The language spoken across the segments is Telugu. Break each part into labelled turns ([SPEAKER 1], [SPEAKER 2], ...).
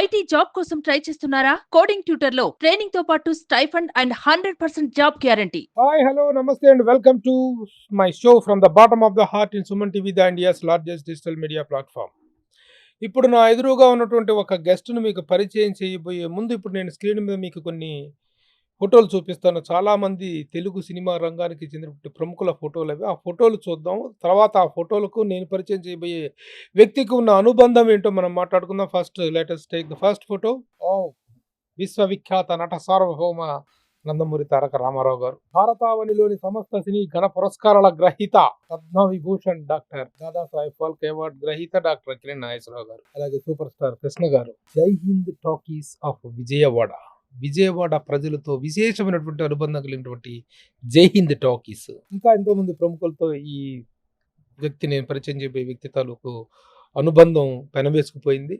[SPEAKER 1] ఐటీ జాబ్ కోసం ట్రై చేస్తున్నారా? కోడింగ్ ట్యూటర్ లో ట్రైనింగ్ తో పాటు stipend and 100% job guarantee.
[SPEAKER 2] Hi, hello, namaste, and welcome to my show from the bottom of the heart in Suman TV, the India's largest digital media platform. ఇప్పుడు నా ఎదురుగా ఉన్నటువంటి ఒక గెస్ట్‌ను మీకు పరిచయం చేయబోయే ముందు ఇప్పుడు నేను స్క్రీన్ మీద మీకు కొన్ని ఫోటోలు చూపిస్తాను. చాలామంది తెలుగు సినిమా రంగానికి చెందినటువంటి ప్రముఖుల ఫోటోలవి. ఆ ఫోటోలు చూద్దాం. తర్వాత ఆ ఫోటోలకు నేను పరిచయం చేయబోయే వ్యక్తికి ఉన్న అనుబంధం ఏంటో మనం మాట్లాడుకుందాం. First let us take the first photo. Oh! విశ్వవిఖ్యాత నట సార్వభౌమ నందమూరి తారక రామారావు గారు, భారతావనిలోని సమస్త సినీ ఘన పురస్కారాల గ్రహీత, పద్మవిభూషణ్ డాక్టర్ దాదాసాహెబ్ ఫాల్కే అవార్డ్ గ్రహీత డాక్టర్ కిరణ్ నాగేశ్వరరావు గారు, అలాగే సూపర్ స్టార్ కృష్ణ గారు. జై హింద్ టాకీస్ ఆఫ్ విజయవాడ. విజయవాడ ప్రజలతో విశేషమైనటువంటి అనుబంధం కలిగినటువంటి జై హింద్ టాకీస్. ఇంకా ఎంతో మంది ప్రముఖులతో ఈ వ్యక్తి నేను పరిచయం చేయబోయే వ్యక్తి తాలూకు అనుబంధం పెనవేసుకుపోయింది.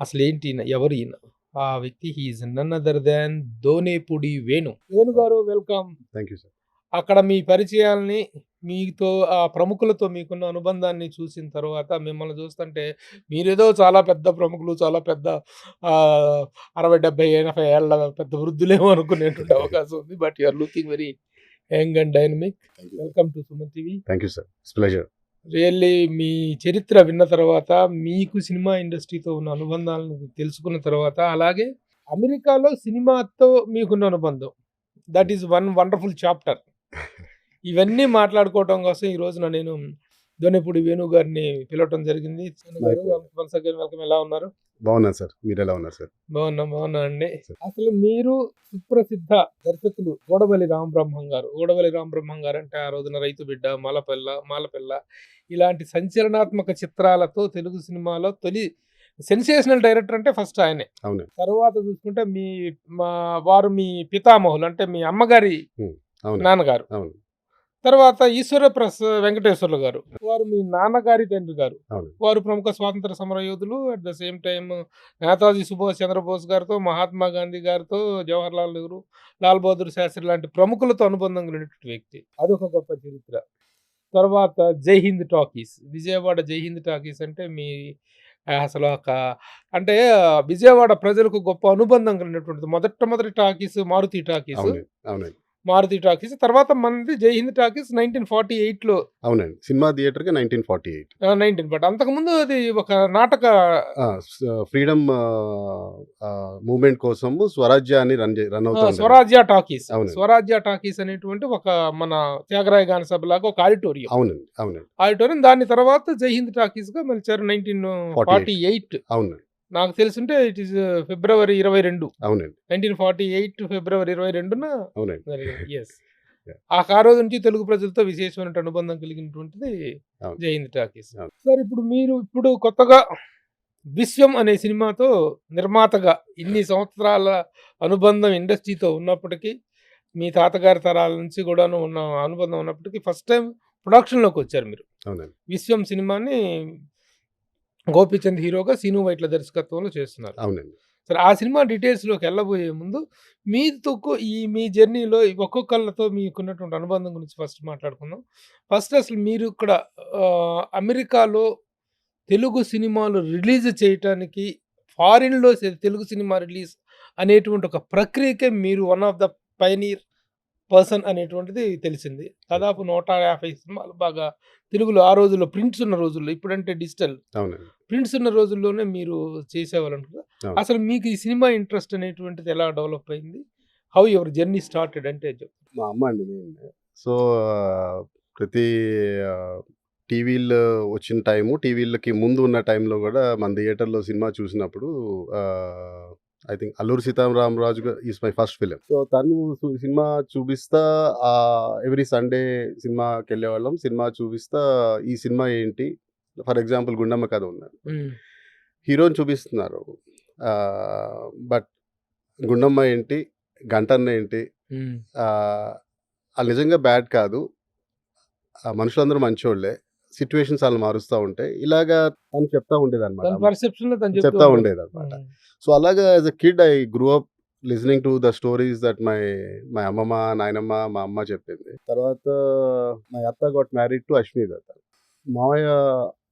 [SPEAKER 2] అసలు ఏంటి ఈయన, ఎవరు ఈయన? ఆ వ్యక్తి he's none other than Donepudi Venu. Venu garu, welcome.
[SPEAKER 3] Thank you sir.
[SPEAKER 2] అక్కడ మీ పరిచయాల్ని, మీతో ఆ ప్రముఖులతో మీకున్న అనుబంధాన్ని చూసిన తర్వాత మిమ్మల్ని చూస్తుంటే మీరేదో చాలా పెద్ద ప్రముఖులు, చాలా పెద్ద 60, 70, 80 ఏళ్ళ పెద్ద వృద్ధులేమో అనుకునేటువంటి అవకాశం ఉంది. But you are looking very young and dynamic. Welcome to Suman TV.
[SPEAKER 3] Thank you sir. It's pleasure.
[SPEAKER 2] Really మీ చరిత్ర విన్న తర్వాత, మీకు సినిమా ఇండస్ట్రీతో ఉన్న అనుబంధాలను తెలుసుకున్న తర్వాత, అలాగే అమెరికాలో సినిమాతో మీకున్న అనుబంధం, that is one wonderful chapter. ఇవన్నీ మాట్లాడుకోవడం కోసం ఈ రోజున నేను దోనేపూడి వేణు గారిని పిలవటం జరిగింది. Once again welcome. ఎలా ఉన్నారు?
[SPEAKER 3] బాగున్నాను సార్. మీరు ఎలా ఉన్నారు సార్?
[SPEAKER 2] బాగున్నా అండి. అసలు మీరు సుప్రసిద్ధ దర్శకులు గోడవల్లి రామబ్రహ్మం గారు. గోడవల్లి రామబ్రహ్మం గారు అంటే ఆ రోజున రైతు బిడ్డ, మాలపిల్ల ఇలాంటి సంచలనాత్మక చిత్రాలతో తెలుగు సినిమాలో తొలి సెన్సేషనల్ డైరెక్టర్ అంటే ఫస్ట్ ఆయనే.
[SPEAKER 3] అవును.
[SPEAKER 2] తర్వాత చూసుకుంటే వారు మీ పితామహులు, అంటే మీ అమ్మగారి నాన్నగారు.
[SPEAKER 3] అవును.
[SPEAKER 2] తర్వాత వెంకటేశ్వర్లు గారు, వారు మీ నాన్నగారి తండ్రి గారు.
[SPEAKER 3] అవును.
[SPEAKER 2] వారు ప్రముఖ స్వాతంత్ర సమర యోధులు. At the same time Netaji Subhash Chandrabose గారితో, మహాత్మా గాంధీ గారితో, జవహర్ లాల్ నెహ్రూ, లాల్ బహదూర్ శాస్త్రి లాంటి ప్రముఖులతో అనుబంధం కలిగినటువంటి వ్యక్తి. అదొక గొప్ప చరిత్ర. తర్వాత జై హింద్ టాకీస్, విజయవాడ జై హింద్ టాకీస్ అంటే మీ అసలు అంటే విజయవాడ ప్రజలకు గొప్ప అనుబంధం కలిగినటువంటిది. మొదటి టాకీస్ మారుతి టాకీస్.
[SPEAKER 3] అవునండి.
[SPEAKER 2] మారుతి టాకీస్. తర్వాత మనది జై హింద్ టాకీస్ 1948లో.
[SPEAKER 3] అవునండి. సినిమా థియేటర్గా 1948.
[SPEAKER 2] బట్ అంతకుముందు అది ఒక నాటక
[SPEAKER 3] ఫ్రీడమ్ మూవ్మెంట్ కోసం స్వరాజ్య అని రన్ అవుతుంది.
[SPEAKER 2] స్వరాజ్య టాకీస్.
[SPEAKER 3] అవునండి.
[SPEAKER 2] స్వరాజ్య టాకీస్ అనేటువంటి ఒక మన త్యాగరాయ గాన సభ లాగా ఒక ఆడిటోరియం.
[SPEAKER 3] అవునండి.
[SPEAKER 2] ఆడిటోరియం. దాని తర్వాత జై హింద్ టాకీస్ గా మలిచారు 1948.
[SPEAKER 3] అవునండి.
[SPEAKER 2] నాకు తెలుసుంటే ఇట్ ఈస్ ఫిబ్రవరి 22.
[SPEAKER 3] అవునండి.
[SPEAKER 2] 1948 ఫిబ్రవరి 22న.
[SPEAKER 3] అవునండి.
[SPEAKER 2] ఎస్. ఆ రోజు నుంచి తెలుగు ప్రజలతో విశేషమైన అనుబంధం కలిగినటువంటిది జై హింద్ టాకీస్. సార్, ఇప్పుడు కొత్తగా విశ్వం అనే సినిమాతో నిర్మాతగా ఇన్ని సంవత్సరాల అనుబంధం ఇండస్ట్రీతో ఉన్నప్పటికీ, మీ తాతగారి తరాల నుంచి కూడాను ఉన్న అనుబంధం ఉన్నప్పటికీ, ఫస్ట్ టైం ప్రొడక్షన్లోకి వచ్చారు మీరు.
[SPEAKER 3] అవునండి.
[SPEAKER 2] విశ్వం సినిమాని గోపీచంద్ హీరోగా, సీను వైట్ల దర్శకత్వంలో చేస్తున్నారు.
[SPEAKER 3] అవునండి.
[SPEAKER 2] సరే, ఆ సినిమా డీటెయిల్స్లోకి వెళ్ళబోయే ముందు మీ జర్నీలో ఒక్కొక్కళ్ళతో మీకున్నటువంటి అనుబంధం గురించి ఫస్ట్ మాట్లాడుకుందాం. ఫస్ట్ అసలు మీరు ఇక్కడ అమెరికాలో తెలుగు సినిమాలు రిలీజ్ చేయటానికి, ఫారిన్లో తెలుగు సినిమా రిలీజ్ అనేటువంటి ఒక ప్రక్రియకే మీరు one of the pioneer person అనేటువంటిది తెలిసింది. దాదాపు 150 సినిమాలు బాగా తెలుగులో, ఆ రోజుల్లో ప్రింట్స్ ఉన్న రోజుల్లో, ఇప్పుడంటే డిజిటల్, ప్రింట్స్ ఉన్న రోజుల్లోనే మీరు చేసేవాళ్ళు అనుకుంటా. అసలు మీకు ఈ సినిమా ఇంట్రెస్ట్ అనేటువంటిది ఎలా డెవలప్ అయింది? హౌ యువర్ జర్నీ స్టార్టెడ్ అంటే
[SPEAKER 3] మా అమ్మ అండి. సో ప్రతి టీవీలో వచ్చిన టీవీలకి ముందు ఉన్న టైంలో కూడా మన థియేటర్లో సినిమా చూసినప్పుడు I think Alluri Sitaramaraju is my first film. So తను సినిమా చూపిస్తా, ఎవ్రీ సండే సినిమాకి వెళ్ళేవాళ్ళం. సినిమా చూపిస్తా ఈ సినిమా ఏంటి, ఫర్ ఎగ్జాంపుల్ గుండమ్మ కథ ఉన్నారు, హీరోని చూపిస్తున్నారు, బట్ గుండమ్మ ఏంటి, గంటన్న ఏంటి, అది నిజంగా బ్యాడ్ కాదు, మనుషులందరూ మంచోళ్ళే, సిచ్యువేషన్స్ వాళ్ళు మారుస్తూ ఉంటాయి, ఇలాగా తను చెప్తా ఉండేది అనమాట. చెప్తా ఉండేది అనమాట. సో అలాగా as a kid I grew up listening to the stories that my అమ్మమ్మ, నాయనమ్మ, మా అమ్మ చెప్పింది. తర్వాత మై అత్త గాట్ మ్యారీడ్ టు అశ్విని దత్త. మావయ్య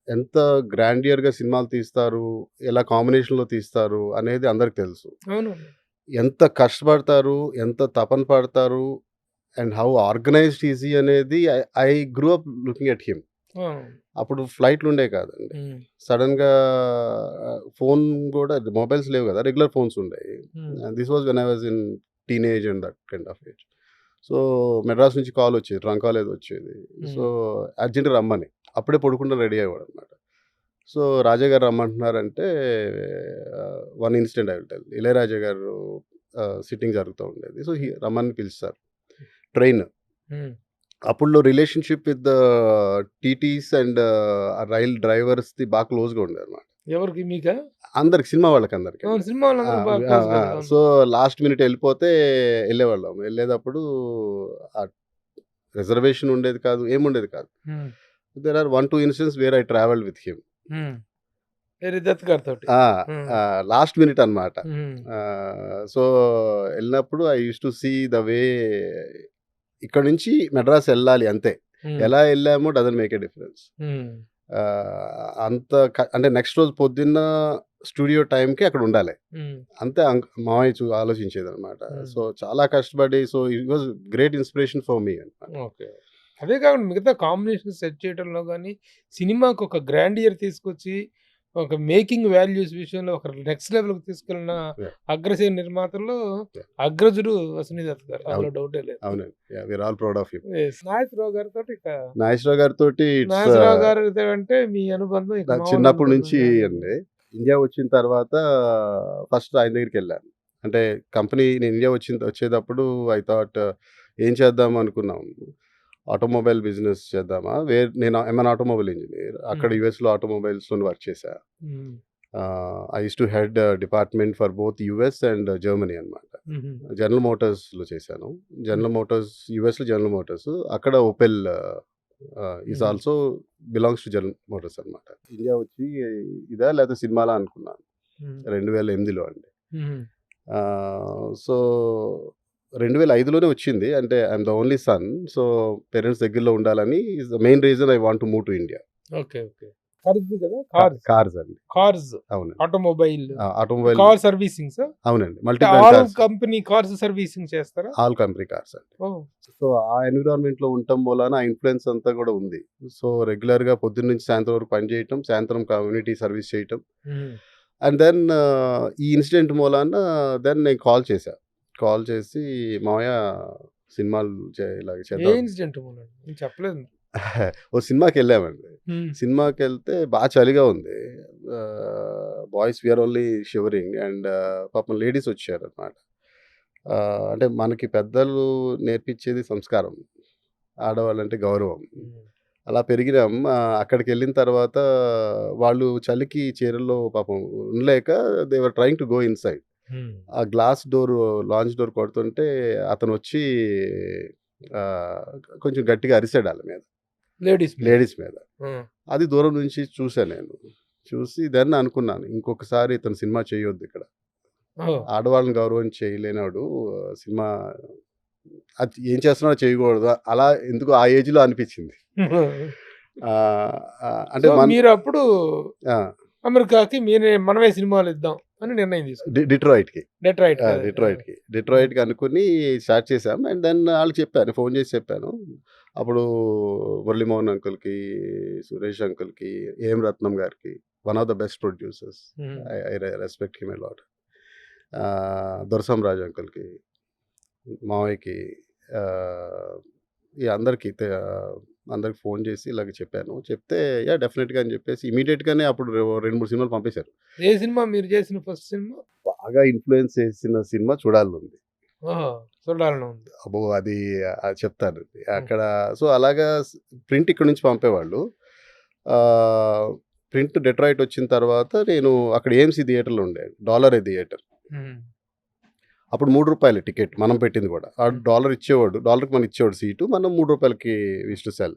[SPEAKER 3] ఎంత గ్రాండియర్‌గా సినిమాలు తీస్తారు, ఎలా కాంబినేషన్‌లో తీస్తారు అనేది అందరికి తెలుసు.
[SPEAKER 2] అవును.
[SPEAKER 3] ఎంత కష్టపడతారు, ఎంత తపన పడతారు అండ్ హౌ ఆర్గనైజ్డ్ ఈజ్ హి అనేది I grew up looking at him.
[SPEAKER 2] ఆ!
[SPEAKER 3] అప్పుడు ఫ్లైట్‌లుండేవి కాదండి.
[SPEAKER 2] హ్మ్.
[SPEAKER 3] సడెన్‌గా ఫోన్ గూడా మొబైల్స్ లేవు గదా! రెగ్యులర్ ఫోన్స్ ఉండేవి.
[SPEAKER 2] హ్మ్.
[SPEAKER 3] This was when I was in teenage and that kind of age. So, Madras నుంచి కాల్ వచ్చేది. ట్రంక్ కాల్ ఏదో వచ్చేది. సో, అర్జెంట్‌గా రమ్మని. అప్పుడే పడుకుంటూ రెడీ అయ్యేవాడనమాట. సో, రాజా గారు రమ్మంటున్నారంటే one incident I will tell. Ilaiyaraaja గారు సిట్టింగ్ జరుగుతూ ఉండేది. సో, రమ్మని పిలుస్తారు. ట్రైన్.
[SPEAKER 2] హ్మ్.
[SPEAKER 3] అప్పుడులో relationship with the TTs and rail డ్రైవర్స్‌ది బాగా క్లోజ్‌గా ఉండేదనమాట.
[SPEAKER 2] ఎవరికి మీకా?
[SPEAKER 3] అందరికి సినిమా వాళ్ళకందరికి.
[SPEAKER 2] అవును. సినిమా
[SPEAKER 3] ఆ!
[SPEAKER 2] వాళ్ళందరూ బాగా
[SPEAKER 3] ఆ!
[SPEAKER 2] క్లోజ్
[SPEAKER 3] ఆ!
[SPEAKER 2] కదా! అవును.
[SPEAKER 3] సో, లాస్ట్ మినిట్ ఎళ్ళిపోతే ఎళ్ళేవాళ్ళం. ఎళ్ళేటప్పుడు ఆహ్, రిజర్వేషన్ ఉండేది కాదు. ఏముండేది కాదు.
[SPEAKER 2] Hmm.
[SPEAKER 3] There are 1, 2 incidents where I travelled with him.
[SPEAKER 2] Hmm. ఎవరి దత్ గారితోటి.
[SPEAKER 3] ఆ!
[SPEAKER 2] హ్మ్.
[SPEAKER 3] లాస్ట్ మినిట్ అనమాట.
[SPEAKER 2] హ్మ్.
[SPEAKER 3] సో, ఎళ్ళినప్పుడు I used to see the way ఇక్కడి నుంచి మెడ్రాస్ ఎళ్ళాలి అంతే.
[SPEAKER 2] హ్మ్.
[SPEAKER 3] ఎలా ఎళ్ళామో doesn't make a difference.
[SPEAKER 2] Hmm.
[SPEAKER 3] అంత అంటే నెక్స్ట్ రోజు పొద్దున్న స్టూడియో టైంకి అక్కడ ఉండాలి.
[SPEAKER 2] హ్మ్.
[SPEAKER 3] అంతే మామయ్య ఆలోచించేదనమాట.
[SPEAKER 2] హ్మ్.
[SPEAKER 3] సో, చాలా కష్టపడి so, it was great inspiration for me అనమాట.
[SPEAKER 2] ఓకే. అదే కాకుండా మిగతా కాంబినేషన్ సెట్ చేయడంలో గాని, సినిమాకి ఒక గ్రాండియర్ తీసుకొచ్చి, ఒక మేకింగ్ వాల్యూస్ విషయంలో ఒక నెక్స్ట్ లెవెల్‌కి తీసుకెళ్ళిన
[SPEAKER 3] యాహ్!
[SPEAKER 2] అగ్రశ్రేణి నిర్మాతల్లో
[SPEAKER 3] యాహ్!
[SPEAKER 2] అగ్రజుడు వసంత్ దత్ గారు. అందులో
[SPEAKER 3] అవును.
[SPEAKER 2] డౌటే లేదు.
[SPEAKER 3] అవునండి. Yeah! We are all proud of him.
[SPEAKER 2] Yes. Nageswara Rao గారితోటి ఇక
[SPEAKER 3] నాగేశ్వరరావు గారితోటి ఇట్స్
[SPEAKER 2] నాగేశ్వరరావు గారితో అంటే మీ అనుబంధం ఇక మామూలు
[SPEAKER 3] చిన్నప్పటి
[SPEAKER 2] అనుబంధం
[SPEAKER 3] నుంచి
[SPEAKER 2] కాదు.
[SPEAKER 3] అండి. ఇండియా వచ్చిన తర్వాత ఫస్ట్ ఆయన దగ్గరికెళ్ళాను. అంటే కంపెనీ నేను ఇండియా వచ్చేటప్పుడు ఐ థాట్ ఏం చేద్దాం అనుకున్నాం. ఆటోమొబైల్ బిజినెస్ చేద్దామా? నేను ఐయామ్ ఎన్ ఆటోమొబైల్ ఇంజినీర్. అక్కడ
[SPEAKER 2] హ్మ్.
[SPEAKER 3] యూఎస్‌లో ఆటోమొబైల్స్‌తోని వర్క్ చేశా.
[SPEAKER 2] హ్మ్.
[SPEAKER 3] I used to head department for both US and Germany అనమాట.
[SPEAKER 2] హుహు.
[SPEAKER 3] జనరల్ మోటార్స్‌లో చేశాను.
[SPEAKER 2] హ్మ్.
[SPEAKER 3] జనరల్ మోటార్స్ యూఎస్‌లో జనరల్ మోటార్స్. అక్కడ ఓపెల్ ఈస్
[SPEAKER 2] హుహు.
[SPEAKER 3] Also belongs to general Motors అనమాట. ఇండియా వచ్చి ఇదా లేకపోతే సినిమాలా అనుకున్నాను.
[SPEAKER 2] హ్మ్.
[SPEAKER 3] 2008లో అండి.
[SPEAKER 2] హుహు.
[SPEAKER 3] సో, 2005లోనే వచ్చింది. అంటే I'm the only son. So, parents దగ్గరలో ఉండాలని is the main reason I want to move to India.
[SPEAKER 2] Okay. Okay. Cars కదా! కార్స్.
[SPEAKER 3] కార్స్ అండి.
[SPEAKER 2] కార్స్.
[SPEAKER 3] అవునండి.
[SPEAKER 2] ఆటోమొబైల్.
[SPEAKER 3] ఆటోమొబైల్
[SPEAKER 2] కార్ సర్వీసింగ్సా?
[SPEAKER 3] అవునండి.
[SPEAKER 2] అంటే
[SPEAKER 3] multi brand
[SPEAKER 2] all
[SPEAKER 3] cars.
[SPEAKER 2] Company cars servicing చేస్తారా?
[SPEAKER 3] ఆల్ కంపెనీ కార్స్ అండి.
[SPEAKER 2] ఓహ్!
[SPEAKER 3] సో, ఆ ఎన్విరాన్మెంట్‌లో ఉండటం మూలాన ఆ ఇన్‌ఫ్లూయెన్స్ అంతా కూడా ఉంది. సో, రెగ్యులర్‌గా పొద్దున్న నుంచి సాయంత్రం వరకు పని చేయటం, సాయంత్రం కమ్యూనిటీ సర్వీస్ చేయటం.
[SPEAKER 2] హుహు.
[SPEAKER 3] అండ్ దెన్ ఈ ఇన్సిడెంట్ మూలాన నేను కాల్ చేశా. కాల్ చేసి మావయ్య సినిమాలు ఇలాగ
[SPEAKER 2] ఏ
[SPEAKER 3] చేద్దాం.
[SPEAKER 2] ఇన్సిడెంట్ మూలండి? నేను చెప్పలేదు.
[SPEAKER 3] ఓ సినిమాకెళ్ళామండి.
[SPEAKER 2] హ్మ్.
[SPEAKER 3] సినిమాకెళ్తే చలిగా ఉంది. Boys we are only shivering and పాపం లేడీస్ వచ్చారనమాట. అంటే మనకి పెద్దలు నేర్పించేది సంస్కారం. ఆడవాళ్ళంటే గౌరవం.
[SPEAKER 2] హ్మ్.
[SPEAKER 3] అలా పెరిగినాం. అక్కడికెళ్ళిన తర్వాత వాళ్ళు చలికి చీరల్లో పాపం ఉండలేక they were trying to go inside.
[SPEAKER 2] హ్మ్.
[SPEAKER 3] ఆ గ్లాస్ డోర్ లాంజ్ డోర్ కొడుతుంటే అతనొచ్చి ఆహ్, కొంచెం గట్టిగా అరిసాడు ఆళ్ళ మీద.
[SPEAKER 2] లేడీస్ మీద.
[SPEAKER 3] లేడీస్ మీద.
[SPEAKER 2] ఆ!
[SPEAKER 3] అది దూరం నుంచి చూసా నేను. చూసి దెన్ అనుకున్నాను. ఇంకొకసారి ఇతను సినిమా చేయొద్దిక్కడ.
[SPEAKER 2] ఓహ్!
[SPEAKER 3] ఆడవాళ్ళని గౌరవం చేయలేనోడు సినిమా అది ఏం చేస్తున్నాడో చేయకూడదా? అలా ఎందుకో ఆ ఏజ్‌లో అనిపిచ్చింది. ఆహ్, అంటే
[SPEAKER 2] సో, మీరప్పుడు
[SPEAKER 3] ఆ!
[SPEAKER 2] అమెరికాకి మనమే సినిమాలిద్దాం అని నిర్ణయం తీసుకున్నారు.
[SPEAKER 3] డిట్రాయిట్‌కి.
[SPEAKER 2] డెట్రాయిట్ అదే. ఆ!
[SPEAKER 3] డిట్రాయిట్‌కి.
[SPEAKER 2] ఆ!
[SPEAKER 3] డిట్రాయిట్‌కి అనుకుని స్టార్ట్ చేశాం. అండ్ దెన్ ఆళ్ళకి చెప్పాను. ఫోను చేసి చెప్పాను. అప్పుడు మురళీమోహన్ అంకుల్‌కి, సురేష్ అంకుల్‌కి, ఏఎం రత్నం గారికి one of the best producers.
[SPEAKER 2] Hmm.
[SPEAKER 3] I respect him a lot. దొరసం రాజు అంకుల్‌కి, మావయ్యకి ఆహ్, ఈ అందరికి ఫోను చేసి ఇలాగ చెప్పాను. చెప్తే యాహ్! డెఫినిట్‌గా అని చెప్పేసి ఇమ్మీడియేట్‌గానే అప్పుడు 2, 3 సినిమాలు పంపేశారు.
[SPEAKER 2] ఏ సినిమా మీరు చేసిన ఫస్ట్ సినిమా?
[SPEAKER 3] బాగా ఇన్‌ఫ్లూయెన్స్ చేసిన సినిమా 'చూడాలనుంది.'
[SPEAKER 2] ఓహో! చూడాలని ఉంది.
[SPEAKER 3] అబ్బో! అది చెప్తాను.
[SPEAKER 2] హ్మ్.
[SPEAKER 3] అక్కడ సో, అలాగా ప్రింట్ ఇక్కడి నుంచి పంపేవాళ్ళు. ఆహ్, ప్రింట్ డెట్రాయిట్ వచ్చిన తర్వాత నేను అక్కడ ఏఎంసీ థియేటర్‌లో ఉండేది. డాలరే థియేటర్.
[SPEAKER 2] హ్మ్.
[SPEAKER 3] అప్పుడు రూ. 3 టికెట్ మనం పెట్టింది గూడా. ఆడు
[SPEAKER 2] హ్మ్.
[SPEAKER 3] డాలర్ ఇచ్చేవాడు. డాలర్‌కి మనకి ఇచ్చేవాడు సీటు. మనం రూ. 3కి వి యూజ్డ్ టు సెల్.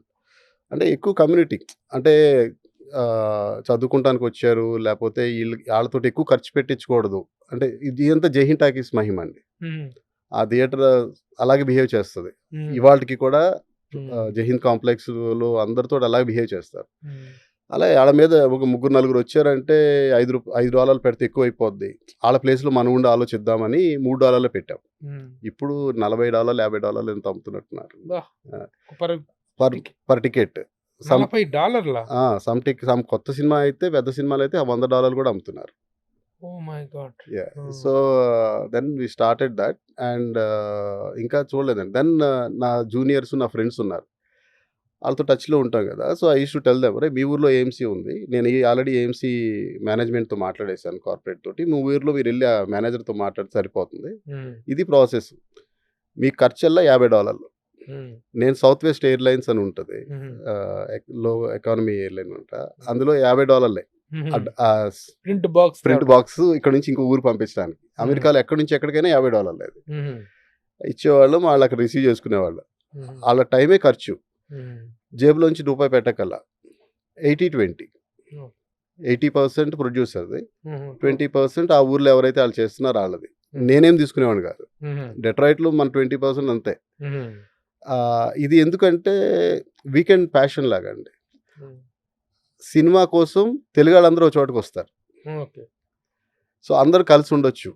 [SPEAKER 3] అంటే ఎక్కువ కమ్యూనిటీ. అంటే చదువుకుంటానికొచ్చారు. లేపోతే ఆళ్ళతోటి ఎక్కువ ఖర్చు పెట్టించకూడదు. అంటే ఇదంతా 'జై హింద్ టాకీస్' మహిమండి.
[SPEAKER 2] హ్మ్.
[SPEAKER 3] ఆ థియేటర్ అలాగే బిహేవ్ చేస్తది.
[SPEAKER 2] హ్మ్.
[SPEAKER 3] ఇవాల్టికి కూడా
[SPEAKER 2] హ్మ్.
[SPEAKER 3] 'జై హింద్ కాంప్లెక్స్‌లో' అందరితోటి అలాగే బిహేవ్ చేస్తారు.
[SPEAKER 2] హ్మ్.
[SPEAKER 3] అలా ఆళ్ళ మీద ఒక ముగ్గురు, నలుగురు వచ్చారంటే $5 పెడితే ఎక్కువైపోద్ది. ఆళ్ళ ప్లేస్‌లో మనం ఉండి ఆలోచిద్దామని $3 పెట్టాం.
[SPEAKER 2] హ్మ్.
[SPEAKER 3] ఇప్పుడు $40, $50 ఎంతో అమ్ముతున్నట్టున్నారు.
[SPEAKER 2] అబ్బా!
[SPEAKER 3] ఆ!
[SPEAKER 2] Per
[SPEAKER 3] per
[SPEAKER 2] ticket
[SPEAKER 3] per ticket. Some
[SPEAKER 2] $40
[SPEAKER 3] ఆ! సమ్ కొత్త సినిమా అయితే పెద్ద సినిమాలైతే $100 కూడా అమ్ముతున్నారు.
[SPEAKER 2] Oh my god!
[SPEAKER 3] Yeah!
[SPEAKER 2] Hmm.
[SPEAKER 3] So, then we started that and ఇంకా చూడలేదండి. దెన్ నా జూనియర్స్, నా ఫ్రెండ్స్ ఉన్నారు. ఆళ్ళతో టచ్‌లో ఉంటాం గదా! So, I used to tell them "అరేయ్! మీ ఊర్లో ఏఎంసీ ఉంది. నేను ఆల్రెడీ ఏఎంసీ మేనేజ్‌మెంట్‌తో మాట్లాడేసాను కార్పొరేట్ తోటి. మీ ఊర్లో మీరెళ్లి ఆ మేనేజర్‌తో మాట్లాడితే సరిపోతుంది.
[SPEAKER 2] హ్మ్.
[SPEAKER 3] ఇది ప్రాసెస్. మీ ఖర్చల్లా $50.
[SPEAKER 2] హ్మ్.
[SPEAKER 3] నేను సౌత్ వెస్ట్ ఎయిర్‌లైన్స్ అని ఉంటది.
[SPEAKER 2] హుహు.
[SPEAKER 3] లో ఎకానమీ ఎయిర్‌లైన్ అందులో $50
[SPEAKER 2] హుహు.
[SPEAKER 3] ఆహ్,
[SPEAKER 2] ప్రింట్ బాక్స్
[SPEAKER 3] ప్రింట్
[SPEAKER 2] తేవడం.
[SPEAKER 3] బాక్స్ ఇక్కడి నుంచి ఇంకో ఊరు పంపించడానికి. అమెరికాలో ఎక్కడి నుంచి ఎక్కడికైనా $50 అది.
[SPEAKER 2] హుహు.
[SPEAKER 3] ఇచ్చేవాళ్ళం. వాళ్ళక్కడ రిసీవ్ చేసుకునేవాళ్ళు.
[SPEAKER 2] హుహు.
[SPEAKER 3] ఆళ్ళ టైమే ఖర్చు.
[SPEAKER 2] హ్మ్.
[SPEAKER 3] జేబులోంచి రూపాయి పెట్టక్కల్లా. 80-20
[SPEAKER 2] ఓహ్!
[SPEAKER 3] 80% ప్రొడ్యూసర్‌ది.
[SPEAKER 2] హుహు.
[SPEAKER 3] 20% ఆ ఊర్లో ఎవరైతే ఆళ్ళు చేస్తున్నారో ఆళ్ళది.
[SPEAKER 2] హ్మ్.
[SPEAKER 3] నేనేం తీసుకునేవాడిని కాదు.
[SPEAKER 2] హుహు.
[SPEAKER 3] డెట్రాయిట్‌లో మన 20% అంతే.
[SPEAKER 2] హుహు.
[SPEAKER 3] ఇది ఎందుకంటే వీకెండ్ ప్యాషన్ లాగా అండి.
[SPEAKER 2] హ్మ్.
[SPEAKER 3] సినిమా కోసం తెలుగాళ్ళందరూ ఒక చోటకొస్తారు.
[SPEAKER 2] ఓకే.
[SPEAKER 3] సో, అందరూ కలిసి ఉండొచ్చు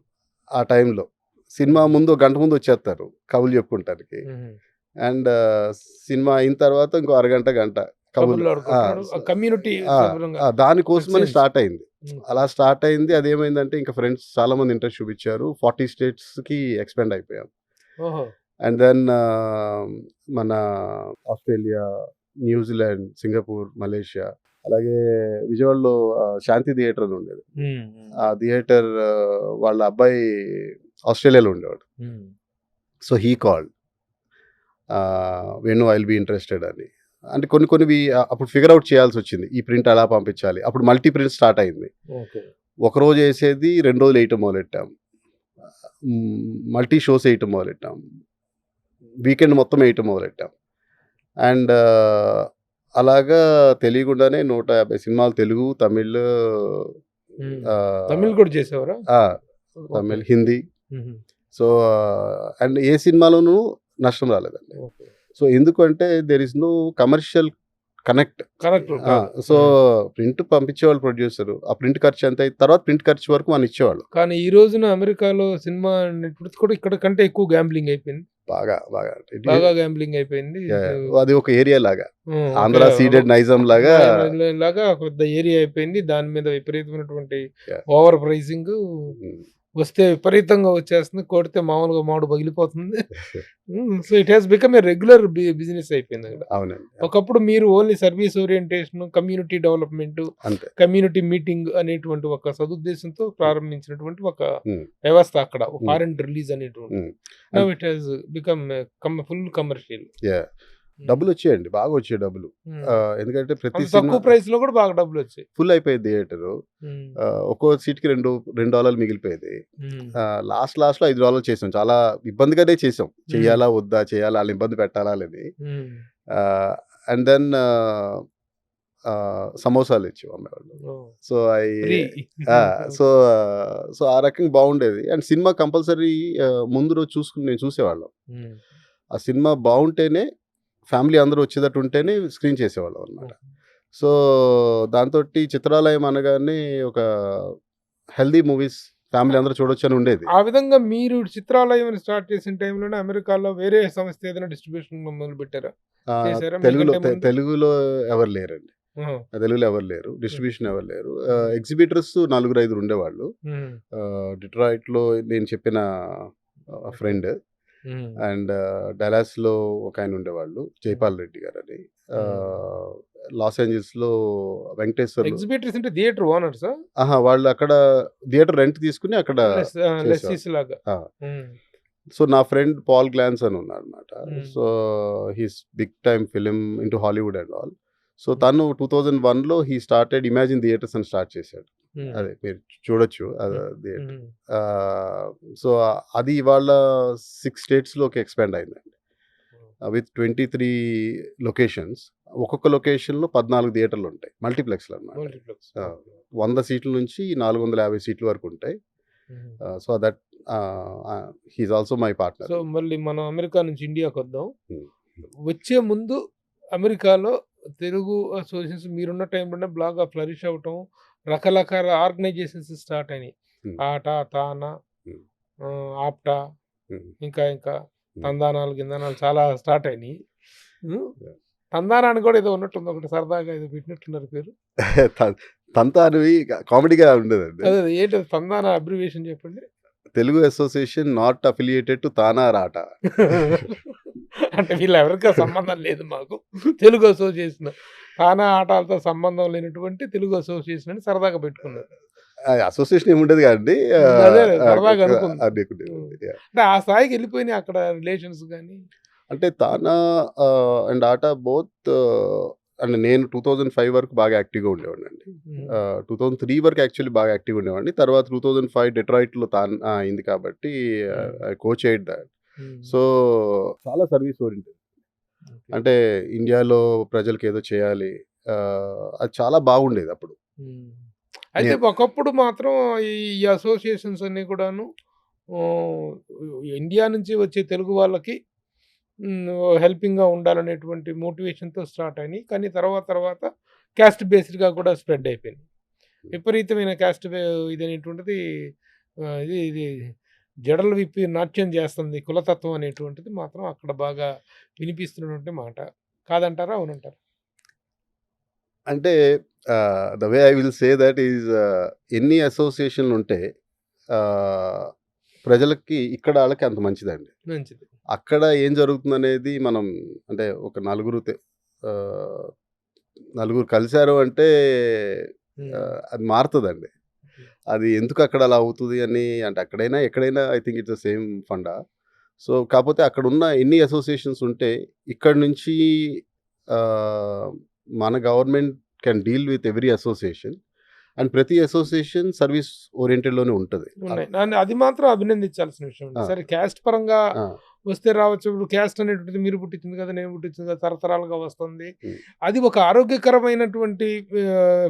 [SPEAKER 3] ఆ టైంలో. సినిమా ముందు ఒక గంట ముందు వచ్చేస్తారు కబుర్లు చెప్పుకుంటానికి.
[SPEAKER 2] హుహు.
[SPEAKER 3] అండ్ సినిమా అయిన తర్వాత ఇంకో అరగంట, గంట కబుర్లు.
[SPEAKER 2] కబుర్లు
[SPEAKER 3] ఆ!
[SPEAKER 2] ఆడుకుంటున్నారు. ఆ కమ్యూనిటీ
[SPEAKER 3] ఆ!
[SPEAKER 2] శుభ్రంగా
[SPEAKER 3] దానికోసమని
[SPEAKER 2] ఎక్స్చేంజ్.
[SPEAKER 3] స్టార్ట్ అయింది.
[SPEAKER 2] హ్మ్.
[SPEAKER 3] అలా స్టార్ట్ అయింది. అదేమైందంటే ఇంకా ఫ్రెండ్స్ చాలా మంది ఇంట్రెస్ట్ చూపించారు. 40 స్టేట్స్‌కి ఎక్స్‌పాండ్ అయిపోయాం.
[SPEAKER 2] ఓహో!
[SPEAKER 3] అండ్ దెన్ మన ఆస్ట్రేలియా, న్యూజిలాండ్, సింగపూర్, మలేషియా అలాగే విజయవాడలో శాంతి థియేటర్ అని ఉండేది.
[SPEAKER 2] హ్మ్.
[SPEAKER 3] ఆ థియేటర్ వాళ్ళ అబ్బాయి ఆస్ట్రేలియాలో ఉండేవాడు.
[SPEAKER 2] హ్మ్.
[SPEAKER 3] So, he called Venu I will be interested అని. అంటే కొన్నివి అప్పుడు ఫిగర్ ఔట్ చేయాల్సొచ్చింది. ఈ ప్రింట్ ఎలా పంపించాలి. అప్పుడు మల్టీ ప్రింట్ స్టార్ట్ అయింది.
[SPEAKER 2] ఓకే.
[SPEAKER 3] ఒకరోజు ఏసేది 2 రోజులు ఏయటం మొదలెట్టాం. మల్టీ షోస్ ఏయటం మొదలెట్టాం. వీకెండ్ మొత్తం ఏయటం మొదలెట్టాం. అండ్ అలాగా తెలియకుండానే 150 సినిమాలు తెలుగు, తమిళ్,
[SPEAKER 2] హ్మ్. తమిళ్
[SPEAKER 3] ఆహ్,
[SPEAKER 2] కూడా చేసేవారా?
[SPEAKER 3] ఆ!
[SPEAKER 2] ఓకే.
[SPEAKER 3] తమిళ్, హిందీ.
[SPEAKER 2] హుహు.
[SPEAKER 3] సో, అండ్ ఏ సినిమాలోనూ నష్టం రాలేదండి.
[SPEAKER 2] ఓకే.
[SPEAKER 3] సో, ఎందుకంటే there is no commercial connect.
[SPEAKER 2] Correct
[SPEAKER 3] ఆ!
[SPEAKER 2] కాదు.
[SPEAKER 3] So,
[SPEAKER 2] hmm.
[SPEAKER 3] ప్రింట్ పంపించేవాళ్ళు ప్రొడ్యూసరు. ఆ ప్రింట్ ఖర్చు ఎంతయిన తర్వాత ప్రింట్ ఖర్చు వరకు మనం ఇచ్చేవాళ్ళం.
[SPEAKER 2] కానీ ఈ రోజున అమెరికాలో సినిమా నెట్‌వర్క్స్ కూడా ఇక్కడ కంటే ఎక్కువ గ్యాంబ్లింగ్ అయిపోయింది.
[SPEAKER 3] బాగా.
[SPEAKER 2] బాగా గ్యాంబ్లింగ్ అయిపోయింది.
[SPEAKER 3] అది ఒక ఏరియా లాగా.
[SPEAKER 2] హ్మ్.
[SPEAKER 3] ఆంధ్ర సీడెడ్ నైజాం లాగా.
[SPEAKER 2] లాగా పెద్ద ఏరియా అయిపోయింది. దాని మీద విపరీతమైనటువంటి
[SPEAKER 3] యాహ్!
[SPEAKER 2] ఓవర్ ప్రైసింగు
[SPEAKER 3] హ్మ్.
[SPEAKER 2] వస్తే విపరీతంగా వచ్చేస్తుంది. కొడితే మామూలుగా మామిడి పగిలిపోతుంది. So, it has become a regular business అయిపోయింది అక్కడ.
[SPEAKER 3] అవునండి.
[SPEAKER 2] ఒకప్పుడు మీరు only service orientation, community development,
[SPEAKER 3] అంతే.
[SPEAKER 2] కమ్యూనిటీ మీటింగ్ అనేటువంటి ఒక సదుద్దేశంతో ప్రారంభించినటువంటి ఒక
[SPEAKER 3] హ్మ్.
[SPEAKER 2] వ్యవస్థ అక్కడ.
[SPEAKER 3] హ్మ్.
[SPEAKER 2] ఫారెన్ రిలీజ్ అనేటువంటిది.
[SPEAKER 3] Hmm.
[SPEAKER 2] Now it has become full commercial.
[SPEAKER 3] Yeah! డబ్బులొచ్చాయండి. బాగా వచ్చాయి డబ్బులు. ఎందుకంటే ప్రతి
[SPEAKER 2] అంత
[SPEAKER 3] సినిమా
[SPEAKER 2] తక్కువ ప్రైస్‌లో కూడా బాగా డబ్బులొచ్చాయి.
[SPEAKER 3] ఫుల్ అయిపోయేది థియేటరు.
[SPEAKER 2] హ్మ్.
[SPEAKER 3] ఒక్కో సీట్‌కి $2 మిగిలిపోయేది.
[SPEAKER 2] హ్మ్.
[SPEAKER 3] లాస్ట్‌లో $5 చేసాం. చాలా ఇబ్బందిగానే చేసాం.
[SPEAKER 2] హ్మ్.
[SPEAKER 3] చెయ్యాలా? వద్దా? చేయాలా? ఆళ్ళని ఇబ్బంది పెట్టాలా? అని.
[SPEAKER 2] హ్మ్.
[SPEAKER 3] అండ్ దెన్ సమోసాలు ఇచ్చేవి అమ్మేవాళ్ళు.
[SPEAKER 2] ఓహ్!
[SPEAKER 3] So,
[SPEAKER 2] free.
[SPEAKER 3] ఆ! సో, సో, ఆ రకంగా బావుండేది. అండ్ సినిమా కంపల్సరీ ముందు రోజు నేను చూసేవాళ్ళం.
[SPEAKER 2] హ్మ్.
[SPEAKER 3] ఆ సినిమా బావుంటేనే ఫ్యామిలీ అందరూ వచ్చేటట్టు ఉంటేనే స్క్రీన్ చేసేవాళ్ళం అన్నమాట. సో, దాంతోటి చిత్రాలయం అనగానే ఒక హెల్తీ మూవీస్ ఫ్యామిలీ అందరూ చూడొచ్చని ఉండేది.
[SPEAKER 2] ఆ విధంగా మీరు చిత్రాలయం స్టార్ట్ చేసిన టైంలోనే అమెరికాలో వేరే సంస్థ ఏదైనా డిస్ట్రిబ్యూషన్ మొదలుపెట్టారా? చేసారా
[SPEAKER 3] తెలుగులో
[SPEAKER 2] మీకంటే ముందు?
[SPEAKER 3] తెలుగులో ఎవరు లేరండి.
[SPEAKER 2] ఆహా!
[SPEAKER 3] తెలుగులో ఎవరు లేరు. డిస్ట్రిబ్యూషన్ ఎవరు లేరు. ఎగ్జిబిటర్స్ నలుగురు, ఐదుగురు ఉండేవాళ్ళు.
[SPEAKER 2] హ్మ్.
[SPEAKER 3] డిట్రాయిట్‌లో నేను చెప్పిన
[SPEAKER 2] ఓకే.
[SPEAKER 3] ఫ్రెండ్
[SPEAKER 2] హ్మ్.
[SPEAKER 3] అండ్ డల్లాస్‌లో ఒకాయన ఉండేవాళ్ళు. జైపాల్ రెడ్డి గారని. ఆహ్, లాస్ ఏంజల్స్‌లో వెంకటేశ్వర్లు.
[SPEAKER 2] ఎగ్జిబిటర్స్ అంటే థియేటర్ ఓనర్సా?
[SPEAKER 3] వాళ్ళు అక్కడ థియేటర్ రెంట్ తీసుకొని అక్కడ చేసేవాళ్ళు.
[SPEAKER 2] లెస్సీస్ లాగా.
[SPEAKER 3] ఆ!
[SPEAKER 2] హ్మ్.
[SPEAKER 3] సో, నా ఫ్రెండ్ పాల్ గ్లాన్స్ అని ఉన్నాడనమాట.
[SPEAKER 2] Hmm.
[SPEAKER 3] So, he's big time film into Hollywood and all. So, తను 2001లో హీ స్టార్టెడ్ ఇమాజిన్ థియేటర్స్ అని స్టార్ట్ చేశాడు.
[SPEAKER 2] హ్మ్.
[SPEAKER 3] అదే మీరు చూడొచ్చు.
[SPEAKER 2] హ్మ్.
[SPEAKER 3] థియేటర్.
[SPEAKER 2] హ్మ్.
[SPEAKER 3] సో, అది ఇవాళ 6 స్టేట్స్‌లోకి ఎక్స్‌పాండ్ అయిందండి. With 23 locations. ఒక్కొక్క లొకేషన్‌లో 14 థియేటర్లుంటాయి. మల్టీప్లెక్స్‌లనమాట.
[SPEAKER 2] మల్టీప్లెక్స్.
[SPEAKER 3] ఆ!
[SPEAKER 2] ఓకే.
[SPEAKER 3] 100 సీట్ల నుంచి 450 సీట్ల వరకు ఉంటాయి.
[SPEAKER 2] Hmm.
[SPEAKER 3] So, that he is also my partner.
[SPEAKER 2] So, మళ్ళీ మనం అమెరికా నుంచి ఇండియాకొద్దాం.
[SPEAKER 3] హ్మ్.
[SPEAKER 2] వచ్చే ముందు అమెరికాలో తెలుగు అసోసియేషన్స్ మీరున్న టైంలోనే బాగా ఫ్లరిష్ అవ్వటం, రకరకాల ఆర్గనైజేషన్స్ స్టార్ట్ అయినాయి.
[SPEAKER 3] హ్మ్.
[SPEAKER 2] ఆట, తాన,
[SPEAKER 3] హ్మ్.
[SPEAKER 2] ఆప్టా,
[SPEAKER 3] హ్మ్.
[SPEAKER 2] ఇంకా
[SPEAKER 3] హ్మ్.
[SPEAKER 2] తందానాలు, గిందానాలు చాలా స్టార్ట్ అయినాయి. హ్మ్.
[SPEAKER 3] యాహ్!
[SPEAKER 2] తందానా అని కూడా ఏదో ఉన్నట్టుంది. ఒకటి సరదాగా ఏదో పెట్టినట్టున్నారు పేరు.
[SPEAKER 3] తంతా అనేవి కామెడీగా ఉండేదండి.
[SPEAKER 2] అదే ఏంటది తందానా అబ్రివియేషన్ చెప్పండి?
[SPEAKER 3] Telugu association not affiliated to TANA రాట.
[SPEAKER 2] అంటే వీళ్ళెవరికీ సంబంధం లేదు మాకు. తెలుగు అసోసియేషన్. తానా ఆటలతో సంబంధం లేనటువంటి తెలుగు అసోసియేషన్ అని సరదాగా పెట్టుకున్నారు.
[SPEAKER 3] అసోసియేషన్ ఏముండేది కాదండి.
[SPEAKER 2] అదే సరదాగా అనుకుంది.
[SPEAKER 3] అనుకునేది. యాహ్!
[SPEAKER 2] అంటే ఆ స్థాయికి వెళ్ళిపోయినాయి అక్కడ రిలేషన్స్ గాని.
[SPEAKER 3] అంటే తానా అండ్ ఆట బోత్ అంటే నేను 2005 వరకు బాగా యాక్టివ్‌గా ఉండేవాడినండి. 2003 వరకు యాక్చువల్లీ బాగా యాక్టివ్‌గా ఉండేవాడిని. తర్వాత 2005 డెట్రాయిట్‌లో అయింది కాబట్టి ఐ కోచెడ్ థట్. సో, చాలా సర్వీస్ ఓరియెంటెడ్. అంటే ఇండియాలో ప్రజలకేదో చేయాలి. అది చాలా బాగుండేది అప్పుడు.
[SPEAKER 2] అయితే
[SPEAKER 3] నేను
[SPEAKER 2] ఒకప్పుడు మాత్రం ఈ అసోసియేషన్స్ అన్నీ కూడాను ఆహ్, ఇండియా నుంచి వచ్చే తెలుగు వాళ్ళకి హెల్పింగ్‌గా ఉండాలనేటువంటి మోటివేషన్‌తో స్టార్ట్ అయినాయి. కానీ తర్వాత క్యాస్ట్ బేస్డ్‌గా కూడా స్ప్రెడ్ అయిపోయింది. విపరీతమైన క్యాస్ట్ ఇదనేటువంటిది ఇది జడలు విప్పి నాట్యం చేస్తుంది. కులతత్వం అనేటువంటిది మాత్రం అక్కడ బాగా వినిపిస్తున్నటువంటి మాట. కాదంటారా? అవునంటారా?
[SPEAKER 3] అంటే the way I will say that is ఎన్ని అసోసియేషన్‌లుంటే ఆహ్, ప్రజలకి ఇక్కడ ఆళ్ళకి అంత మంచిదండి.
[SPEAKER 2] మంచిది.
[SPEAKER 3] అక్కడ ఏం జరుగుతుందనేది మనం అంటే ఒక ఆహ్, నలుగురు కలిసారు అంటే
[SPEAKER 2] హ్మ్.
[SPEAKER 3] అది మారతదండి. అది ఎందుకు అక్కడ అలా అవుతది అని అంటే అక్కడైనా, ఎక్కడైనా I think it's the same funda. So, కాపోతే అక్కడున్న ఎన్ని అసోసియేషన్స్ ఉంటే ఇక్కడి నుంచి ఆహ్, మన government can deal with every association. And ప్రతి అసోసియేషన్ సర్వీస్ ఓరియెంటెడ్‌లోనే ఉంటది.
[SPEAKER 2] ఉన్నాయి. అది మాత్రం అభినందించాల్సిన విషయం అండి.
[SPEAKER 3] ఆ!
[SPEAKER 2] సరే క్యాస్ట్ పరంగా
[SPEAKER 3] ఆ!
[SPEAKER 2] వస్తే రావచ్చు. ఇప్పుడు క్యాస్ట్ అనేటువంటిది మీరు పుట్టించింది కదా! నేను పుట్టించింది కదా! తరతరాలుగా వస్తుంది.
[SPEAKER 3] హ్మ్.
[SPEAKER 2] అది ఒక ఆరోగ్యకరమైనటువంటి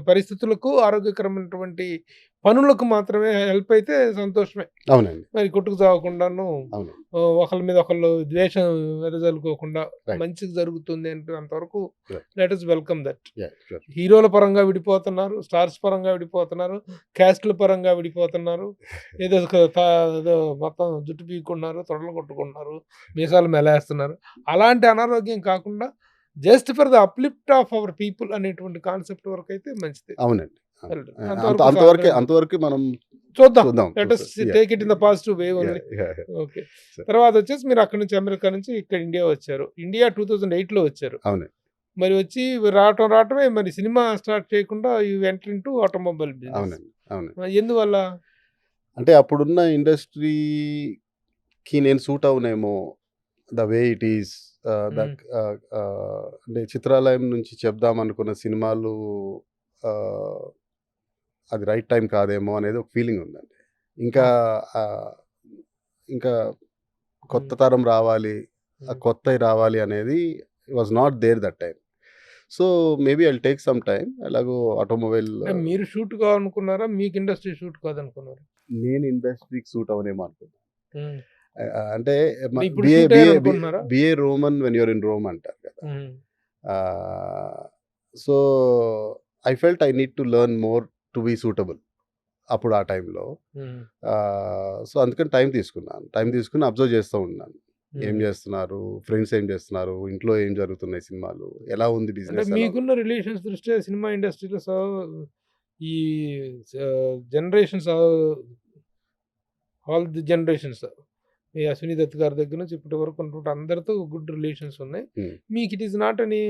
[SPEAKER 2] పరిస్థితులకు, ఆరోగ్యకరమైనటువంటి పనులకు మాత్రమే హెల్ప్ అయితే సంతోషమే.
[SPEAKER 3] అవునండి.
[SPEAKER 2] మరి కొట్టుకు చావకుండాను
[SPEAKER 3] అవును.
[SPEAKER 2] ఒకళ్ళ మీద ఒకళ్ళు ద్వేషం వెదజల్లుకోకుండా
[SPEAKER 3] రైట్.
[SPEAKER 2] మంచికి జరుగుతుంది అంటే అంతవరకు
[SPEAKER 3] right.
[SPEAKER 2] Let us welcome that.
[SPEAKER 3] Yeah! Sure.
[SPEAKER 2] హీరోల పరంగా విడిపోతున్నారు. స్టార్స్ పరంగా విడిపోతున్నారు. క్యాస్ట్‌ల పరంగా విడిపోతున్నారు. ఏదో ఏదో మొత్తం జుట్టు పీక్కుంటున్నారు. తొడలు కొట్టుకుంటున్నారు. మీసాలు మెలేస్తున్నారు. అలాంటి అనారోగ్యం కాకుండా just for the uplift of our people అనేటువంటి కాన్సెప్ట్ వరకైతే మంచిదే.
[SPEAKER 3] అవునండి. అవును.
[SPEAKER 2] వెళ్ళడం.
[SPEAKER 3] అంతవరకే మనం
[SPEAKER 2] చూద్దాం.
[SPEAKER 3] చూద్దాం.
[SPEAKER 2] Let us take it in the positive way only.
[SPEAKER 3] Yeah!
[SPEAKER 2] Okay.
[SPEAKER 3] సరే.
[SPEAKER 2] తర్వాతొచ్చేసి మీరు అక్కడి నుంచి అమెరికా నుంచి ఇక్కడ ఇండియా వచ్చారు. ఇండియా 2008లో వచ్చారు.
[SPEAKER 3] అవునండి.
[SPEAKER 2] మరి వచ్చి రావటమే మరి సినిమా స్టార్ట్ చేయకుండా you enter into automobile business.
[SPEAKER 3] అవునండి. అవునండి.
[SPEAKER 2] ఎందువల్ల?
[SPEAKER 3] అంటే అప్పుడున్న ఇండస్ట్రీకి నేను సూట్ అవ్వనేమో. The way it is
[SPEAKER 2] hmm.
[SPEAKER 3] అంటే చిత్రాలయం నుంచి చెప్దామనుకున్న సినిమాలు ఆహ్, అది రైట్ టైమ్ కాదేమో అనేది ఒక ఫీలింగ్ ఉందండి. ఇంకా
[SPEAKER 2] ఆ!
[SPEAKER 3] ఆహ్, ఇంకా కొత్త
[SPEAKER 2] హ్మ్.
[SPEAKER 3] తరం రావాలి,
[SPEAKER 2] హ్మ్.
[SPEAKER 3] కొత్తయి రావాలి అనేది was not there that time. So, maybe I'll take some time. ఎలాగో ఆటోమొబైల్
[SPEAKER 2] మీరు షూట్ కావాలనుకున్నారా? మీకు ఇండస్ట్రీ షూట్ కాదనుకున్నారా?
[SPEAKER 3] నేను ఇండస్ట్రీకి సూట్ అవ్వనేమో అనుకున్నా.
[SPEAKER 2] హ్మ్.
[SPEAKER 3] అంటే
[SPEAKER 2] అంటే ఇప్పుడు
[SPEAKER 3] బిఏ
[SPEAKER 2] షూట్
[SPEAKER 3] బిఏ బి
[SPEAKER 2] అయ్యారనుకుంటున్నారా?
[SPEAKER 3] Be a Roman when you are in Rome అంటారు కదా!
[SPEAKER 2] Hmm.
[SPEAKER 3] Ah, so, I felt I need to learn more to be suitable అప్పుడు ఆ టైంలో.
[SPEAKER 2] హ్మ్.
[SPEAKER 3] సో, అందుకని టైం తీసుకున్నాను. టైం తీసుకొని అబ్జర్వ్ చేస్తూ ఉన్నాను. ఏం
[SPEAKER 2] హ్మ్.
[SPEAKER 3] చేస్తున్నారు? ఫ్రెండ్స్ ఏం చేస్తున్నారు? ఇంట్లో ఏం జరుగుతున్నాయి సినిమాలు? ఎలా ఉంది
[SPEAKER 2] అంటే
[SPEAKER 3] బిజినెస్ ఎలా ఉంది?
[SPEAKER 2] మీకున్న రిలేషన్స్ దృష్ట్యా సినిమా ఇండస్ట్రీలో ఈ స జనరేషన్స్ ఆల్ ది జనరేషన్స్ ఈ 'అశ్విని దత్' గారి దగ్గర నుంచి ఇప్పటి వరకు ఉన్నటువంటి అందరితో గుడ్ రిలేషన్స్ ఉన్నాయి.
[SPEAKER 3] హ్మ్.
[SPEAKER 2] మీకు ఇట్ ఈస్ నాట్ ఎనీ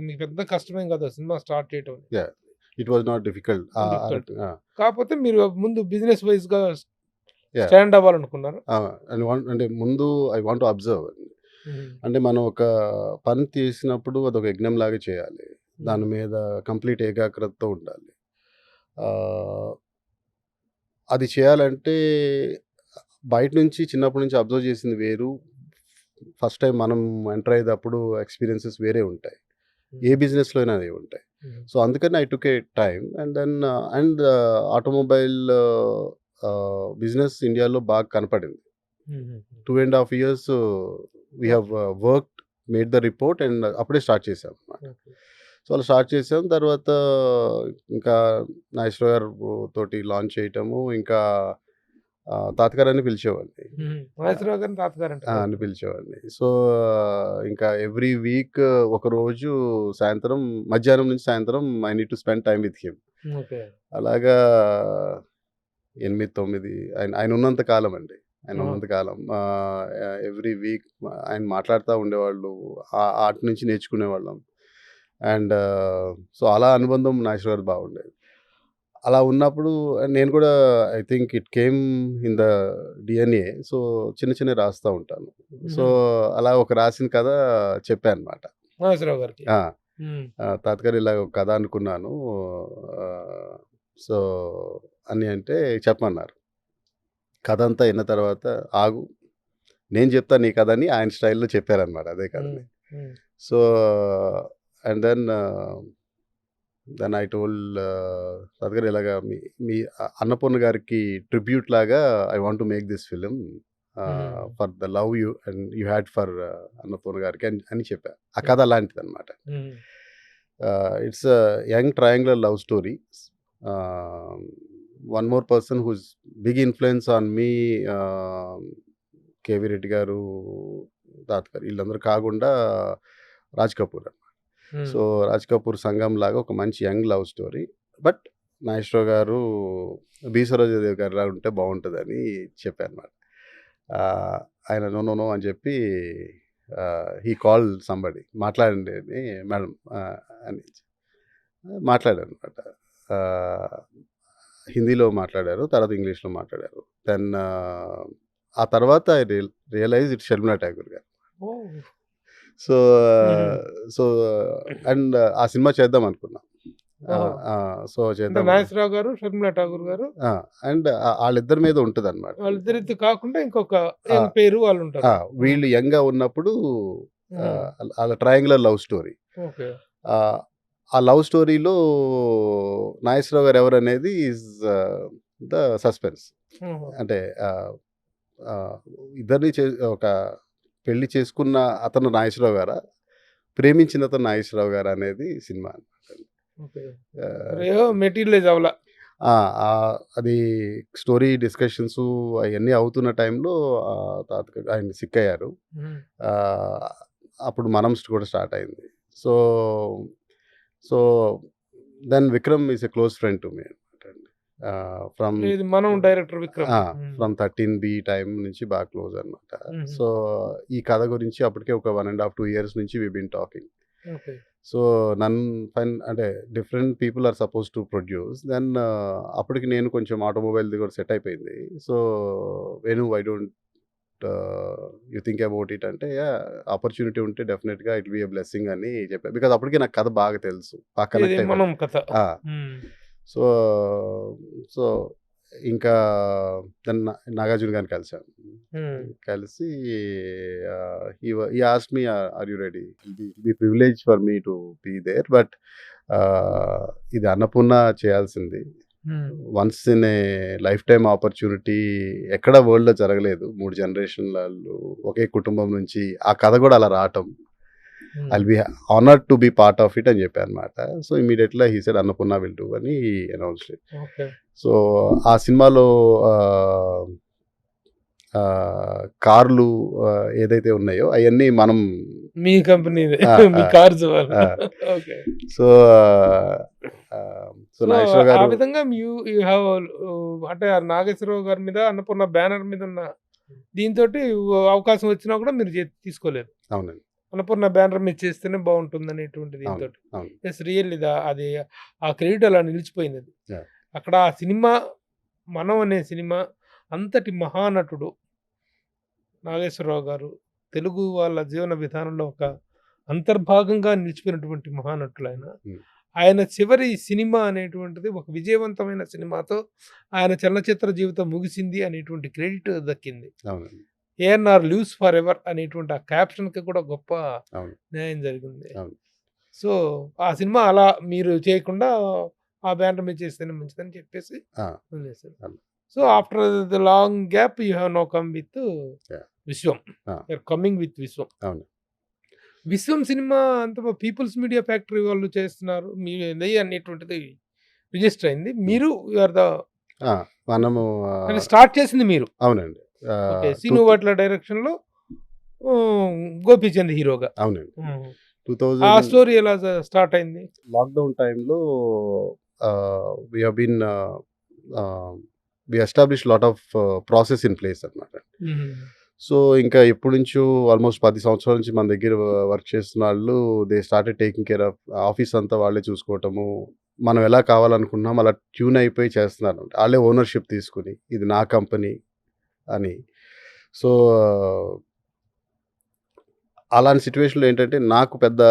[SPEAKER 2] మీకు పెద్ద కష్టమేం కాదు ఆ సినిమా స్టార్ట్ చేయటం అనేది.
[SPEAKER 3] Yeah! It was not difficult.
[SPEAKER 2] Difficult.
[SPEAKER 3] ఆ!
[SPEAKER 2] కాకపోతే మీరు ముందు బిజినెస్ వైస్‌గా
[SPEAKER 3] యాహ్!
[SPEAKER 2] స్టాండ్ అవ్వాలనుకున్నారా?
[SPEAKER 3] ఆ! అంటే ముందు ఐ వాంట్ టు అబ్జర్వ్.
[SPEAKER 2] హ్మ్.
[SPEAKER 3] అంటే మనం ఒక పని తీసినప్పుడు అదొక యజ్ఞంలాగా చేయాలి.
[SPEAKER 2] హ్మ్.
[SPEAKER 3] దాని మీద కంప్లీట్ ఏకాగ్రతతో ఉండాలి. ఆహ్, అది చేయాలంటే బయట నుంచి చిన్నప్పటి నుంచి అబ్జర్వ్ చేసింది వేరు. ఫస్ట్ టైమ్ మనం ఎంటర్ అయ్యేటప్పుడు ఎక్స్‌పీరియన్సెస్ వేరే ఉంటాయి. ఏ
[SPEAKER 2] హ్మ్.
[SPEAKER 3] బిజినెస్‌లో అయినా అదే ఉంటాయి.
[SPEAKER 2] హ్మ్.
[SPEAKER 3] సో, అందుకని I took a time and then automobile business ఇండియాలో బాగా కనపడింది.
[SPEAKER 2] హుహుహు.
[SPEAKER 3] 2 ½ years we
[SPEAKER 2] okay.
[SPEAKER 3] Have worked, made the report and అప్పుడే స్టార్ట్ చేసామన్నమాట.
[SPEAKER 2] ఓకే.
[SPEAKER 3] సో, అలా స్టార్ట్ చేసాం. తర్వాత ఇంకా నాగేశ్వరరావు గారు తోటి లాంచ్ చేయటము. ఇంకా తాతగారు అని పిలిచేవాడిని.
[SPEAKER 2] నాగేశ్వరరావు గారిని తాతగారంట.
[SPEAKER 3] అని పిలిచేవాడిని. సో, ఇంకా ఎవ్రీ వీక్ ఒకరోజు సాయంత్రం, మధ్యాహ్నం నుంచి సాయంత్రం I need to spend time with him.
[SPEAKER 2] Okay.
[SPEAKER 3] అలాగా 8, 9 ఆయన ఉన్నంత కాలం అండి. ఆయన ఉన్నంత కాలం. ఎవ్రీ వీక్ ఆయన మాట్లాడుతా ఉండేవాళ్ళు. ఆటి నుంచి నేర్చుకునేవాళ్ళం. అండ్ సో, అలా అనుబంధం నాగేశ్వరరావు గారిది బాగుండేది. అలా ఉన్నప్పుడు నేను కూడా I think it came in the DNA. So, చిన్నవి రాస్తా ఉంటాను. సో, అలా ఒక రాసిన కథ చెప్పా అనమాట.
[SPEAKER 2] నాగేశ్వరరావు గారికి.
[SPEAKER 3] తాతగారు ఇలా ఒక కథ అనుకున్నాను. సో, అని అంటే చెప్పమన్నారు. కథ అంతా విన్న తర్వాత ఆగు, నేను చెప్తాను నీ కథ అని ఆయన స్టైల్‌లో చెప్పారనమాట అదే కథని. So, and then I told తాతగారు ఇలాగా మీ అన్నపూర్ణ గారికి ట్రిబ్యూట్ లాగా I want to make this film for the love you and you had for Annapurna గారికి అని చెప్పా. ఆ కథ అలాంటిదనమాట. It's young triangular love story. One more person who's big influence on me, K V Reddy గారు, తాతగారు వీళ్ళందరూ కాకుండా రాజ్ కపూర్ అనమాట. సో, రాజ్ కపూర్ సంగం లాగా ఒక మంచి young love story. But Nageswararao garu B Sarojadevi గారు లాగా ఉంటే బాగుంటుందని చెప్పారనమాట. ఆయన నో అని చెప్పి హీ కాల్ సంబడి మాట్లాడండి అని మేడం అని మాట్లాడారు అనమాట. హిందీలో మాట్లాడారు, తర్వాత ఇంగ్లీష్లో మాట్లాడారు. దెన్ ఆ తర్వాత I realise it Sharmila Tagore గారు. సో అండ్ ఆ సినిమా చేద్దాం అనుకున్నాం. సో, చేద్దాం.
[SPEAKER 2] నాగేశ్వరరావు గారు, షర్మిలా ఠాగూర్ గారు.
[SPEAKER 3] అండ్ వాళ్ళిద్దరి మీద ఉంటుంది అనమాట.
[SPEAKER 2] వాళ్ళిద్దరితో కాకుండా ఇంకొక పేరు వాళ్ళు ఉంటారు.
[SPEAKER 3] వీళ్ళు యంగ్ గా ఉన్నప్పుడు అలా ట్రయాంగులర్ లవ్ స్టోరీ. ఆ లవ్ స్టోరీలో నాగేశ్వరరావు గారు ఎవరు అనేది ఈజ్ ద సస్పెన్స్. అంటే ఇద్దరిని ఒక పెళ్లి చేసుకున్న అతను నాగేశ్వరరావు గారా, ప్రేమించిన అతను నాగేశ్వరరావు గారు అనేది సినిమా.
[SPEAKER 2] మెటీరియలైజ్ అవ్వాల.
[SPEAKER 3] అది స్టోరీ డిస్కషన్స్ అవన్నీ అవుతున్న టైంలో ఆయన సిక్ అయ్యారు. అప్పుడు మనం కూడా స్టార్ట్ అయింది. So then Vikram is a close friend to me అనమాట.
[SPEAKER 2] మనం director Vikram
[SPEAKER 3] from 13B time నుంచి బాగా క్లోజ్ అనమాట. సో, ఈ కథ గురించి అప్పటికే ఒక 1.5 2 years నుంచి వి బీన్ టాకింగ్. సో, అంటే different people are suppose to produce. Then అప్పటికి నేను కొంచెం ఆటోమొబైల్ది కూడా సెట్ అయిపోయింది. So, Venu why don't you think about it అంటే, ఆపర్చునిటీ ఉంటే డెఫినెట్గా ఇట్ బి ఎ బ్లెస్సింగ్ అని చెప్పాను. బికాజ్ అప్పటికి నాకు కథ బాగా తెలుసు, బాగా కనెక్ట్ అయిపోయింది. సో ఇంకా నాగార్జున గారిని కలిసాను. కలిసి ఈ asked me are you ready, B privilege for me to be there, but ఇది అన్నపూర్ణ చేయాల్సింది. Once in a life time opportunity, ఎక్కడ వరల్డ్లో జరగలేదు. 3 జనరేషన్లు ఒకే కుటుంబం నుంచి ఆ కథ కూడా అలా రావటం. I'll be honored to be part of it అని చెప్పాను అనమాట. So, immediately he said Annapurna will do అని అనౌన్స్ ఇట్. సో, ఆ సినిమాలో కార్లు ఏదైతే ఉన్నాయో అవన్నీ మనం
[SPEAKER 2] మీ కంపెనీ కార్స్.
[SPEAKER 3] సో నాగేశ్వరరావు గారు
[SPEAKER 2] ఆ విధంగా అంటే నాగేశ్వరరావు గారి మీద అన్నపూర్ణ బ్యానర్ మీద ఉన్న దీంతో అవకాశం వచ్చినా కూడా మీరు తీసుకోలేదు.
[SPEAKER 3] అవునండి.
[SPEAKER 2] అన్నపూర్ణ బ్యానర్ మీద చేస్తేనే బాగుంటుంది అనేటువంటి దీంతో ఎస్ రియల్ అది ఆ క్రెడిట్ అలా నిలిచిపోయింది. అది అక్కడ ఆ సినిమా మనం అనే సినిమా అంతటి మహానటుడు నాగేశ్వరరావు గారు తెలుగు వాళ్ళ జీవన విధానంలో ఒక అంతర్భాగంగా నిలిచిపోయినటువంటి మహానటులు ఆయన చివరి సినిమా అనేటువంటిది ఒక విజయవంతమైన సినిమాతో ఆయన చలనచిత్ర జీవితం ముగిసింది అనేటువంటి క్రెడిట్ దక్కింది. ఏఎన్ఆర్ లివ్స్ ఫర్ ఎవర్ అనేటువంటి ఆ క్యాప్షన్కి కూడా గొప్ప న్యాయం జరిగింది. సో, ఆ సినిమా అలా మీరు చేయకుండా ఆ బ్యానర్ మీద చేస్తేనే మంచిదని చెప్పేసి వదిలేశారు. So, after the long gap you have no come with Vishwam. You're coming with Vishwam. Vishwam సినిమా అంత పీపుల్స్ మీడియా ఫ్యాక్టరీ వాళ్ళు చేస్తున్నారు. మీ అనేటువంటిది రిజిస్టర్ అయింది. మీరు యూ ఆర్ ద
[SPEAKER 3] ఆ! మనము
[SPEAKER 2] అంటే స్టార్ట్ చేసింది మీరు.
[SPEAKER 3] అవునండి.
[SPEAKER 2] ఓకే.
[SPEAKER 3] టూ
[SPEAKER 2] సీను వాట్ల డైరెక్షన్‌లో గోపీచంద్ హీరోగా.
[SPEAKER 3] అవునండి.
[SPEAKER 2] హ్మ్. ఆ
[SPEAKER 3] 2000
[SPEAKER 2] స్టోరీ ఎలా స్టార్ట్ అయింది?
[SPEAKER 3] లాక్‌డౌన్ టైమ్‌లో we have been we established lot of process in place అన్నమాట. సో, ఇంకా ఎప్పటినుంచో ఆల్మోస్ట్ 10 సంవత్సరాల నుంచి మన దగ్గర వర్క్ చేస్తున్న ఆళ్ళు they started taking care of office అంతా వాళ్ళే చూసుకోవటము. మనం ఎలా కావాలనుకుంటున్నామో అలా ట్యూన్ అయిపోయి చేస్తున్నారన్నమాట. ఆళ్ళే ఓనర్‌షిప్ తీసుకొని ఇది నా కంపెనీ అని. సో, అలాంటి సిట్యుయేషన్‌లో ఏంటంటే నాకు పెద్ద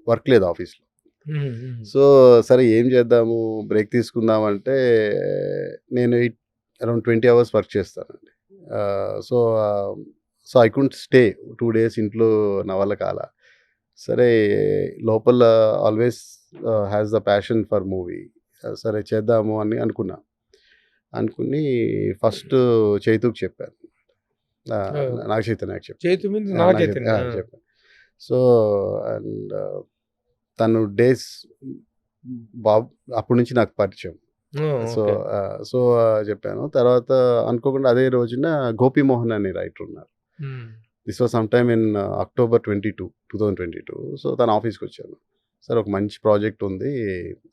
[SPEAKER 3] వర్క్ లేదు ఆఫీస్‌లో. సో, సరే ఏం చేద్దాము బ్రేక్ తీసుకుందాం అంటే నేను అరౌండ్ 20 అవర్స్ వర్క్ చేస్తానండి. So, so, I couldn't stay 2 days ఇంట్లో నా వల్ల కాలా. సరే లోపల always has the passion for movie. సరే చేద్దాము అని అనుకున్నా. అనుకుని ఫస్ట్ చైతుకి చెప్పాను.
[SPEAKER 2] ఓహ్!
[SPEAKER 3] నాగ చైతన్యకి చెప్పాను.
[SPEAKER 2] చైతు మీన్స్
[SPEAKER 3] ఆ!
[SPEAKER 2] నాగ
[SPEAKER 3] నాగ
[SPEAKER 2] చైతన్య.
[SPEAKER 3] చైతన్య చెప్పాను. సో, అండ్ తను డేస్ అప్పటి నుంచి నాకు పరిచయం. So,
[SPEAKER 2] okay.
[SPEAKER 3] సో, చెప్పాను. తర్వాత అనుకోకుండా అదే రోజున గోపీమోహన్ అనే రైటర్ ఉన్నారు. This was some time in October 2022. So, తన ఆఫీస్‌కొచ్చాను. సార్ ఒక మంచి ప్రాజెక్ట్ ఉంది.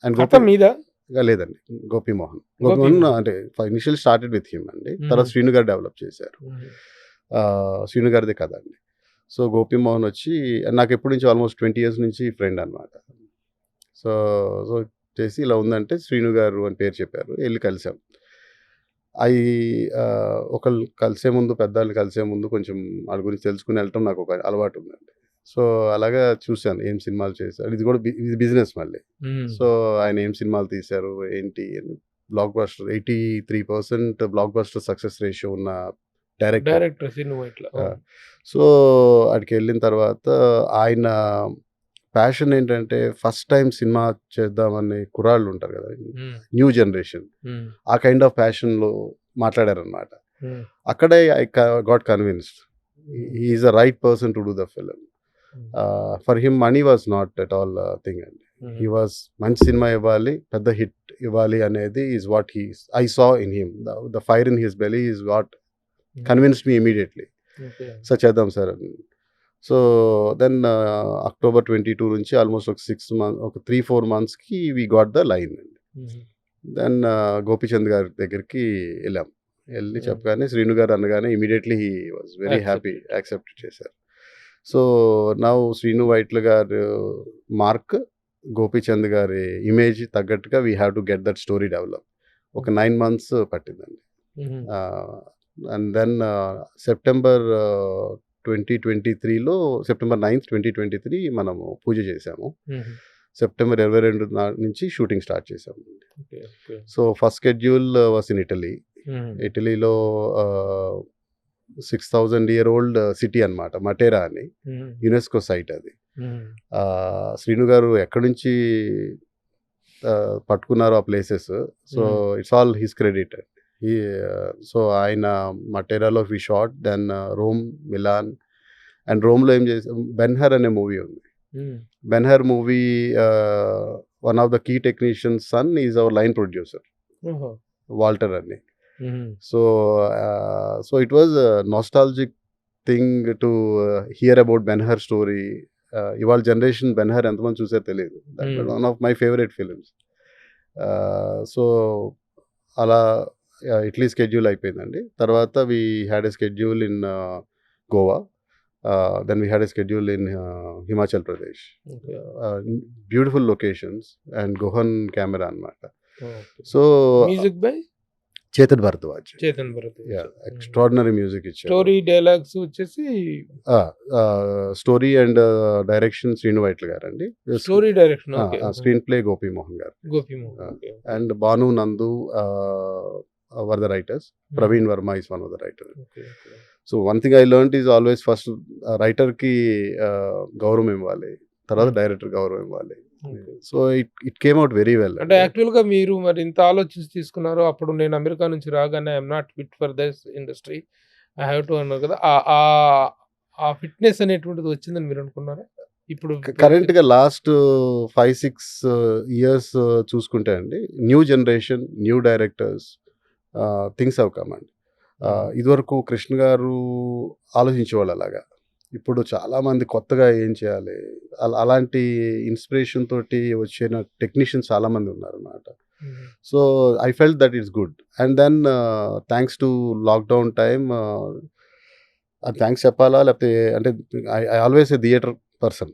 [SPEAKER 3] అండ్
[SPEAKER 2] కథ మీదా?
[SPEAKER 3] లేదండి. గోపీమోహన్.
[SPEAKER 2] గోపీమోహన్.
[SPEAKER 3] అంటే ఇనిషియల్ స్టార్టెడ్ విత్ హిమ్ అండి. తర్వాత శ్రీను గారు డెవలప్ చేశారు. శ్రీను గారిదే కథ అండి. సో, గోపీమోహన్ వచ్చి నాకు ఎప్పటి నుంచి ఆల్మోస్ట్ 20 ఇయర్స్ నుంచి ఫ్రెండ్ అనమాట. సో, సో, చేసి ఇలా ఉందంటే శ్రీను గారు అని పేరు చెప్పారు. ఎళ్లి కలిసాం. అయి ఒకళ్ళు కలిసే ముందు పెద్దవాళ్ళు కలిసే ముందు కొంచెం ఆళ్ళ గురించి తెలుసుకొని వెళ్ళటం నాకు ఒక అలవాటు ఉందండి. సో, అలాగా చూసాను ఏం సినిమాలు చేశారు. ఇది కూడా ఇది బిజినెస్ మళ్ళీ. సో, ఆయన ఏం సినిమాలు తీశారు ఏంటి అని block buster 83% block buster success ratio ఉన్న
[SPEAKER 2] డైరెక్టర్ సీను వైట్ల.
[SPEAKER 3] సో, ఆడికెళ్ళిన తర్వాత ఆయన ప్యాషన్ ఏంటంటే ఫస్ట్ టైమ్ సినిమా చేద్దామని కుర్రాళ్ళు ఉంటారు కదా! New generation. ఆ కైండ్ ఆఫ్ ప్యాషన్‌లో మాట్లాడారనమాట. అక్కడే I got convinced. He is the right person to do the film. For him money was not at all thing అండి. హి వాస్ మంచి సినిమా ఇవ్వాలి, పెద్ద హిట్ ఇవ్వాలి అనేది is what I saw in him. The fire in his belly is what convinced me immediately. So, చేద్దాం సార్ అని. సో, దెన్ అక్టోబర్ 22 నుంచి ఆల్మోస్ట్ ఒక 3-4 మంత్స్‌కి వి గాట్ ద లైన్ అండి. దెన్ గోపీచంద్ గారి దగ్గరికి ఎళ్ళాం. ఎళ్లి చెప్పగానే శ్రీను గారు అనగానే immediately he was very happy. Accept చేశారు. సో, నౌ శ్రీను వైట్ల గారు మార్క్, గోపీచంద్ గారి ఇమేజ్ తగ్గట్టుగా we have to get that story develop. ఒక 9 మంత్స్ పట్టిందండి. అండ్ దెన్ సెప్టెంబర్ 2023లో సెప్టెంబర్ 9, 2023 మనము పూజ చేశాము. సెప్టెంబర్ 22 నుంచి షూటింగ్ స్టార్ట్ చేశాము. So, first schedule was in Italy. ఇటలీలో 6000 ఇయర్ ఓల్డ్ సిటీ అనమాట. మటేరా అని యునెస్కో సైట్ అది. శ్రీను గారు ఎక్కడి నుంచి పట్టుకున్నారో ఆ places. So, it's all his credit. So, ఆయన మటేరాలో we shot. Then Rome, Milan and రోమ్‌లో ఏం చేసాం 'బెన్‌హర్' అనే మూవీ ఉంది. 'Ben Hur' movie one of the key technicians son is our line producer Walter అని. So, so it was nostalgic thing to hear about 'Ben Hur' story. ఇవాళ జనరేషన్ 'బెన్‌హర్' ఎంతమంది చూసారో తెలీదు. One of my favourite films. So, అలా ఇటలీ షెడ్యూల్ అయిపోయిందండి. తర్వాత we had a schedule in Goa. Then we had a schedule in Himachal Pradesh. Beautiful locations and Gohan camera అనమాట. So,
[SPEAKER 2] music by
[SPEAKER 3] Chetan Bharadwaj. Extraordinary music ఇచ్చారు.
[SPEAKER 2] స్టోరీ డైలాగ్స్ వచ్చేసి
[SPEAKER 3] story and direction Srinu Vaitla గారండి.
[SPEAKER 2] Story direction.
[SPEAKER 3] Screen play Gopimohan గారు. అండ్ భాను నందు were the writers. Praveen Verma is one of the writers. So, one thing I learned is always first రైటర్‌కి గౌరవం ఇవ్వాలి. తర్వాత డైరెక్టర్ గౌరవం ఇవ్వాలి. So, it came out very well.
[SPEAKER 2] అంటే యాక్చువల్‌గా మీరు మరి ఇంత ఆలోచించి తీసుకున్నారు. అప్పుడు నేను అమెరికా నుంచి రాగానే I am not fit for this industry. I have to అన్నారు కదా! ఆ ఫిట్‌నెస్ అనేటువంటిది వచ్చిందని మీరు అనుకున్నారా? ఇప్పుడు
[SPEAKER 3] కరెంట్‌గా లాస్ట్ 5, 6 ఇయర్స్ చూసుకుంటే అండి, new generation, new directors things have come అండి. ఇదివరకు కృష్ణ గారు ఆలోచించేవాళ్ళు అలాగా. ఇప్పుడు చాలామంది కొత్తగా ఏం చేయాలి, అలాంటి ఇన్స్పిరేషన్ తోటి వచ్చిన టెక్నీషియన్స్ చాలామంది ఉన్నారన్నమాట. So I felt that is good. And then thanks to lockdown time, అది థ్యాంక్స్ చెప్పాలా లేకపోతే అంటే I always a theatre person.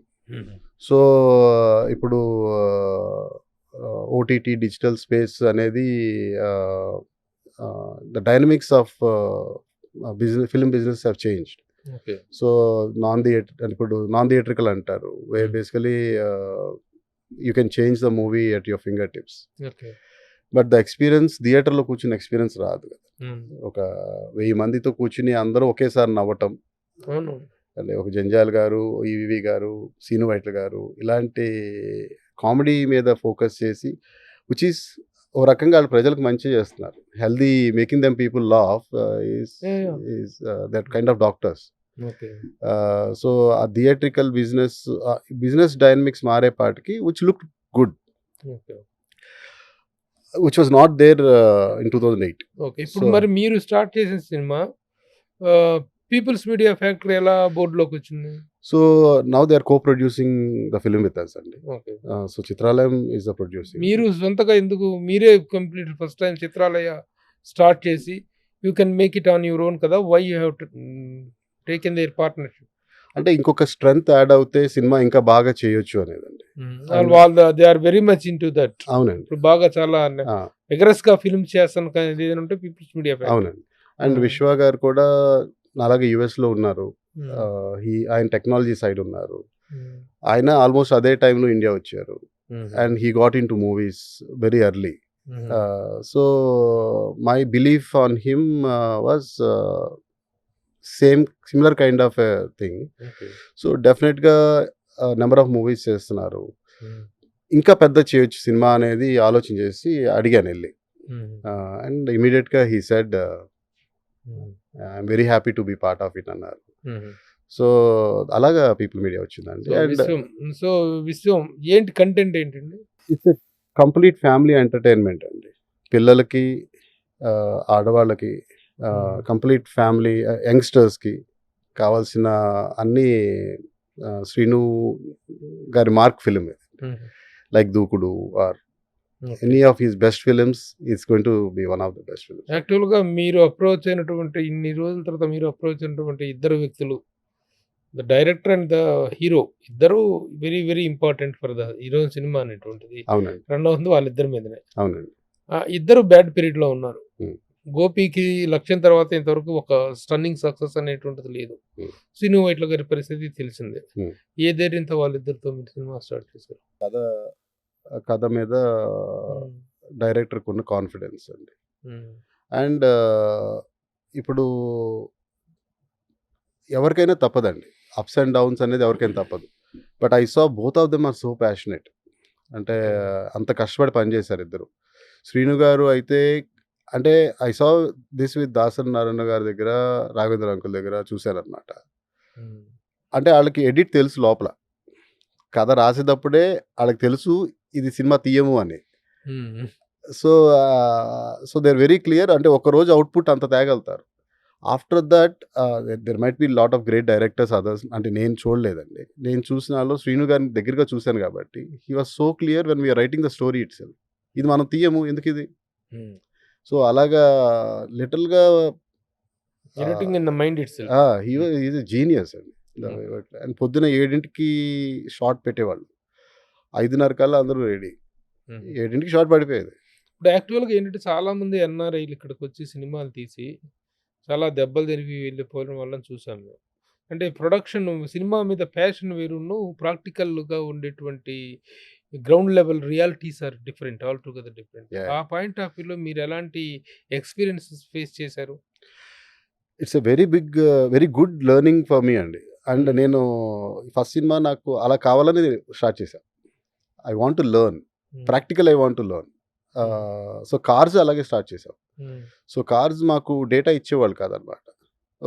[SPEAKER 3] So ఇప్పుడు ఓటీటీ డిజిటల్ స్పేస్ అనేది the dynamics of film business have changed.
[SPEAKER 2] Okay.
[SPEAKER 3] So ఇప్పుడు నాన్ థియేట్రికల్ అంటారు, where basically you can change the movie at your finger tips.
[SPEAKER 2] Okay.
[SPEAKER 3] But the experience థియేటర్లో కూర్చున్న ఎక్స్పీరియన్స్ రాదు కదా. ఒక 1000 మందితో కూర్చుని అందరూ ఒకేసారి నవ్వటం,
[SPEAKER 2] అవును.
[SPEAKER 3] అంటే ఒక జంజాల్ గారు, ఈవీవి గారు, సీను వైట్ల గారు ఇలాంటి కామెడీ మీద ఫోకస్ చేసి, విచ్ ఈస్ ఓ రకంగా వాళ్ళు ప్రజలకు మంచి చేస్తున్నారు. Healthy, making them people laugh is that kind of doctors.
[SPEAKER 2] Okay.
[SPEAKER 3] So ఆ థియేట్రికల్ బిజినెస్ డైనమిక్స్ మారేపాటికి which look good,
[SPEAKER 2] okay.
[SPEAKER 3] Which was not there in 2008.
[SPEAKER 2] Okay. ఇప్పుడు మరి మీరు స్టార్ట్ చేసిన సినిమా పీపుల్స్ మీడియా ఫ్యాక్టరీ ఎలా బోర్డులోకి వచ్చింది?
[SPEAKER 3] So now they are coproducing the film with us అండి.
[SPEAKER 2] Okay.
[SPEAKER 3] So Chitralayam is the producing.
[SPEAKER 2] మీరు సొంతగా ఎందుకు మీరే complete first time Chitralaya start చేసి you can make it on your own కదా, why you have taken their partnership?
[SPEAKER 3] అంటే ఇంకొక స్ట్రెంగ్త్ యాడ్ అవుతే సినిమా ఇంకా బాగా చేయొచ్చు అనేదండి.
[SPEAKER 2] వాళ్ళు they are very much into that.
[SPEAKER 3] అవునండి.
[SPEAKER 2] ఇప్పుడు బాగా చాలా ఎగరస్ గా ఫిల్మ్ చేస్తాను కానీ ఏదంటే పీపుల్స్ మీడియా ఫ్యాక్టరీ.
[SPEAKER 3] అవునండి. అండ్ విశ్వ గారు కూడా అలాగే యుఎస్లో ఉన్నారు. ఆయన టెక్నాలజీ సైడ్ ఉన్నారు. ఆయన ఆల్మోస్ట్ అదే టైంలో ఇండియా వచ్చారు. And he got in to movies very early. So my belief on him was similar kind of thing. So డెఫినెట్గా నెంబర్ ఆఫ్ మూవీస్ చేస్తున్నారు. ఇంకా పెద్ద చేయొచ్చు సినిమా అనేది ఆలోచన చేసి అడిగాను వెళ్ళి. అండ్ ఇమీడియట్గా he said I'm very happy to be part of it అన్నారు. సో అలాగా పీపుల్ మీడియా వచ్చిందండి. అండ్
[SPEAKER 2] సో విశ్వం ఏంటి కంటెంట్ ఏంటండి?
[SPEAKER 3] It's a complete family entertainment అండి. పిల్లలకి, ఆడవాళ్ళకి, కంప్లీట్ ఫ్యామిలీ, యంగ్స్టర్స్కి కావాల్సిన అన్ని శ్రీను గారి మార్క్ ఫిలిం, లైక్ దూకుడు or any of his best films is going to be one of the best films.
[SPEAKER 2] యాక్చువల్గా మీరు అప్రోచ్ అయినటువంటి ఇన్ని రోజుల తర్వాత మీరు అప్రోచ్ అయినటువంటి ఇద్దరు వ్యక్తులు, the director and the hero, ఇద్దరు very very important for the hero సినిమా అనేటువంటిది.
[SPEAKER 3] అవునండి.
[SPEAKER 2] రెండవది వాళ్ళిద్దరి మీదనే.
[SPEAKER 3] అవునండి.
[SPEAKER 2] ఇద్దరు బ్యాడ్ పీరియడ్ లో ఉన్నారు. గోపికి లక్ష్యం తర్వాత ఇంతవరకు ఒక స్టన్నింగ్ సక్సెస్ అనేటువంటిది లేదు. శ్రీను వైట్ల గారి పరిస్థితి తెలిసిందే. ఏ ధైర్యంతో వాళ్ళిద్దరితో మీరు సినిమా స్టార్ట్ చేశారు?
[SPEAKER 3] కథ మీద డైరెక్టర్కి ఉన్న కాన్ఫిడెన్స్ అండి. అండ్ ఇప్పుడు ఎవరికైనా తప్పదండి, అప్స్ అండ్ డౌన్స్ అనేది ఎవరికైనా తప్పదు. But I saw both of them are so passionate. అంటే అంత కష్టపడి పనిచేశారు ఇద్దరు. శ్రీను గారు అయితే అంటే I saw this with Dasari Narayana గారి దగ్గర, రాఘవేంద్ర అంకుల్ దగ్గర చూశారనమాట. అంటే వాళ్ళకి ఎడిట్ తెలుసు, లోపల కథ రాసేటప్పుడే వాళ్ళకి తెలుసు ఇది సినిమా తీయము అని. So they are very clear. అంటే ఒకరోజు అవుట్పుట్ అంత తేగలుగుతారు. After that there might be lot of great directors others. అంటే నేను చూడలేదండి, నేను చూసినాలో శ్రీను గారిని దగ్గరగా చూశాను కాబట్టి he was so clear when we are writing the story itself, ఇది మనం తీయము ఎందుకు ఇది. సో అలాగా లిటిల్గా
[SPEAKER 2] in the mind itself
[SPEAKER 3] he is a genius అండి. అండ్ పొద్దున 7కి షార్ట్ పెట్టేవాళ్ళు, 5:30 కల్లా అందరూ రెడీ, 7కి షార్ట్ పడిపోయేది.
[SPEAKER 2] ఇప్పుడు యాక్చువల్గా ఏంటంటే చాలా మంది ఎన్ఆర్ఐలు ఇక్కడికి వచ్చి సినిమాలు తీసి చాలా దెబ్బలు తిరిగి వెళ్ళిపోయిన వాళ్ళని చూసాం మేము. అంటే ప్రొడక్షన్ సినిమా మీద ప్యాషన్ వేరును, ప్రాక్టికల్గా ఉండేటువంటి ground level realities are different, all together different. ఆ పాయింట్ ఆఫ్ వ్యూలో మీరు ఎలాంటి ఎక్స్పీరియన్సెస్ ఫేస్ చేశారు?
[SPEAKER 3] It's a very good learning for me అండి. అండ్ నేను ఫస్ట్ సినిమా నాకు అలా కావాలని స్టార్ట్ చేశాను. I want to learn practical, I want to learn. So cars అలాగే స్టార్ట్ చేసాం. సో కార్స్ మాకు డేటా ఇచ్చేవాళ్ళు కాదనమాట.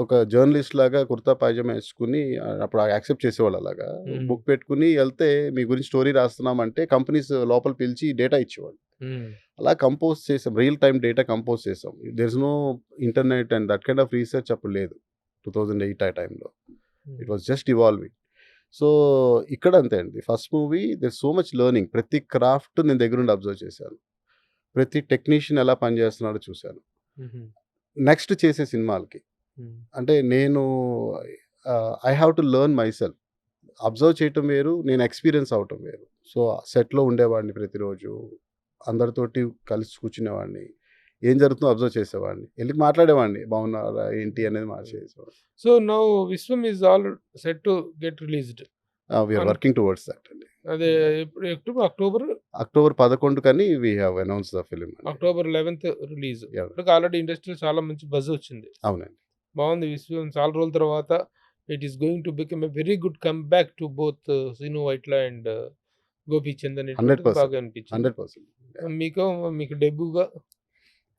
[SPEAKER 3] ఒక జర్నలిస్ట్ లాగా కుర్తా పైజామా వేసుకుని అప్పుడు యాక్సెప్ట్ చేసేవాళ్ళు అలాగా. బుక్ పెట్టుకుని వెళ్తే మీ గురించి స్టోరీ రాస్తున్నామంటే కంపెనీస్ లోపల పిలిచి డేటా ఇచ్చేవాళ్ళు. అలా కంపోజ్ చేసాం. రియల్ టైమ్ డేటా కంపోజ్ చేసాం. There is no internet and that kind of research అప్పుడు లేదు. 2008 ఆ టైంలో. It was just evolving. So ఇక్కడ అంతే అండి. First movie there so much learning. ప్రతి క్రాఫ్ట్ నేను దగ్గరుండి అబ్జర్వ్ చేశాను. ప్రతి టెక్నీషియన్ ఎలా పనిచేస్తున్నాడో చూశాను. నెక్స్ట్ చేసే సినిమాలకి అంటే నేను I have to learn my self. Observe చేయటం వేరు, నేను ఎక్స్పీరియన్స్ అవటం వేరు. సో సెట్లో ఉండేవాడిని ప్రతిరోజు, అందరితోటి కలిసి కూర్చునేవాడిని, ఏం జరుగుతుందో అబ్జర్వ్ చేసేవాడిని, వెళ్ళి మాట్లాడేవాడిని బాగున్నారా ఏంటి అనేది మార్చేసేవాడిని.
[SPEAKER 2] So now Viswam is all set to get released.
[SPEAKER 3] We're working towards that అండి.
[SPEAKER 2] అదే ఇప్పుడు
[SPEAKER 3] అక్టోబర్ 11 కని we have announce the film.
[SPEAKER 2] October 11th release.
[SPEAKER 3] Yeah.
[SPEAKER 2] ఇప్పటికి ఆల్రెడీ ఇండస్ట్రీలో చాలా మంచి బజ్ వచ్చింది.
[SPEAKER 3] అవునండి.
[SPEAKER 2] బాగుంది విశ్వం. చాలా రోజుల తర్వాత it is going to become a very good come back to both Srinu Vaitla and Gopichand అని
[SPEAKER 3] 100%.
[SPEAKER 2] బాగా అనిపించింది.
[SPEAKER 3] 100%.
[SPEAKER 2] మీకు డెబ్యూగా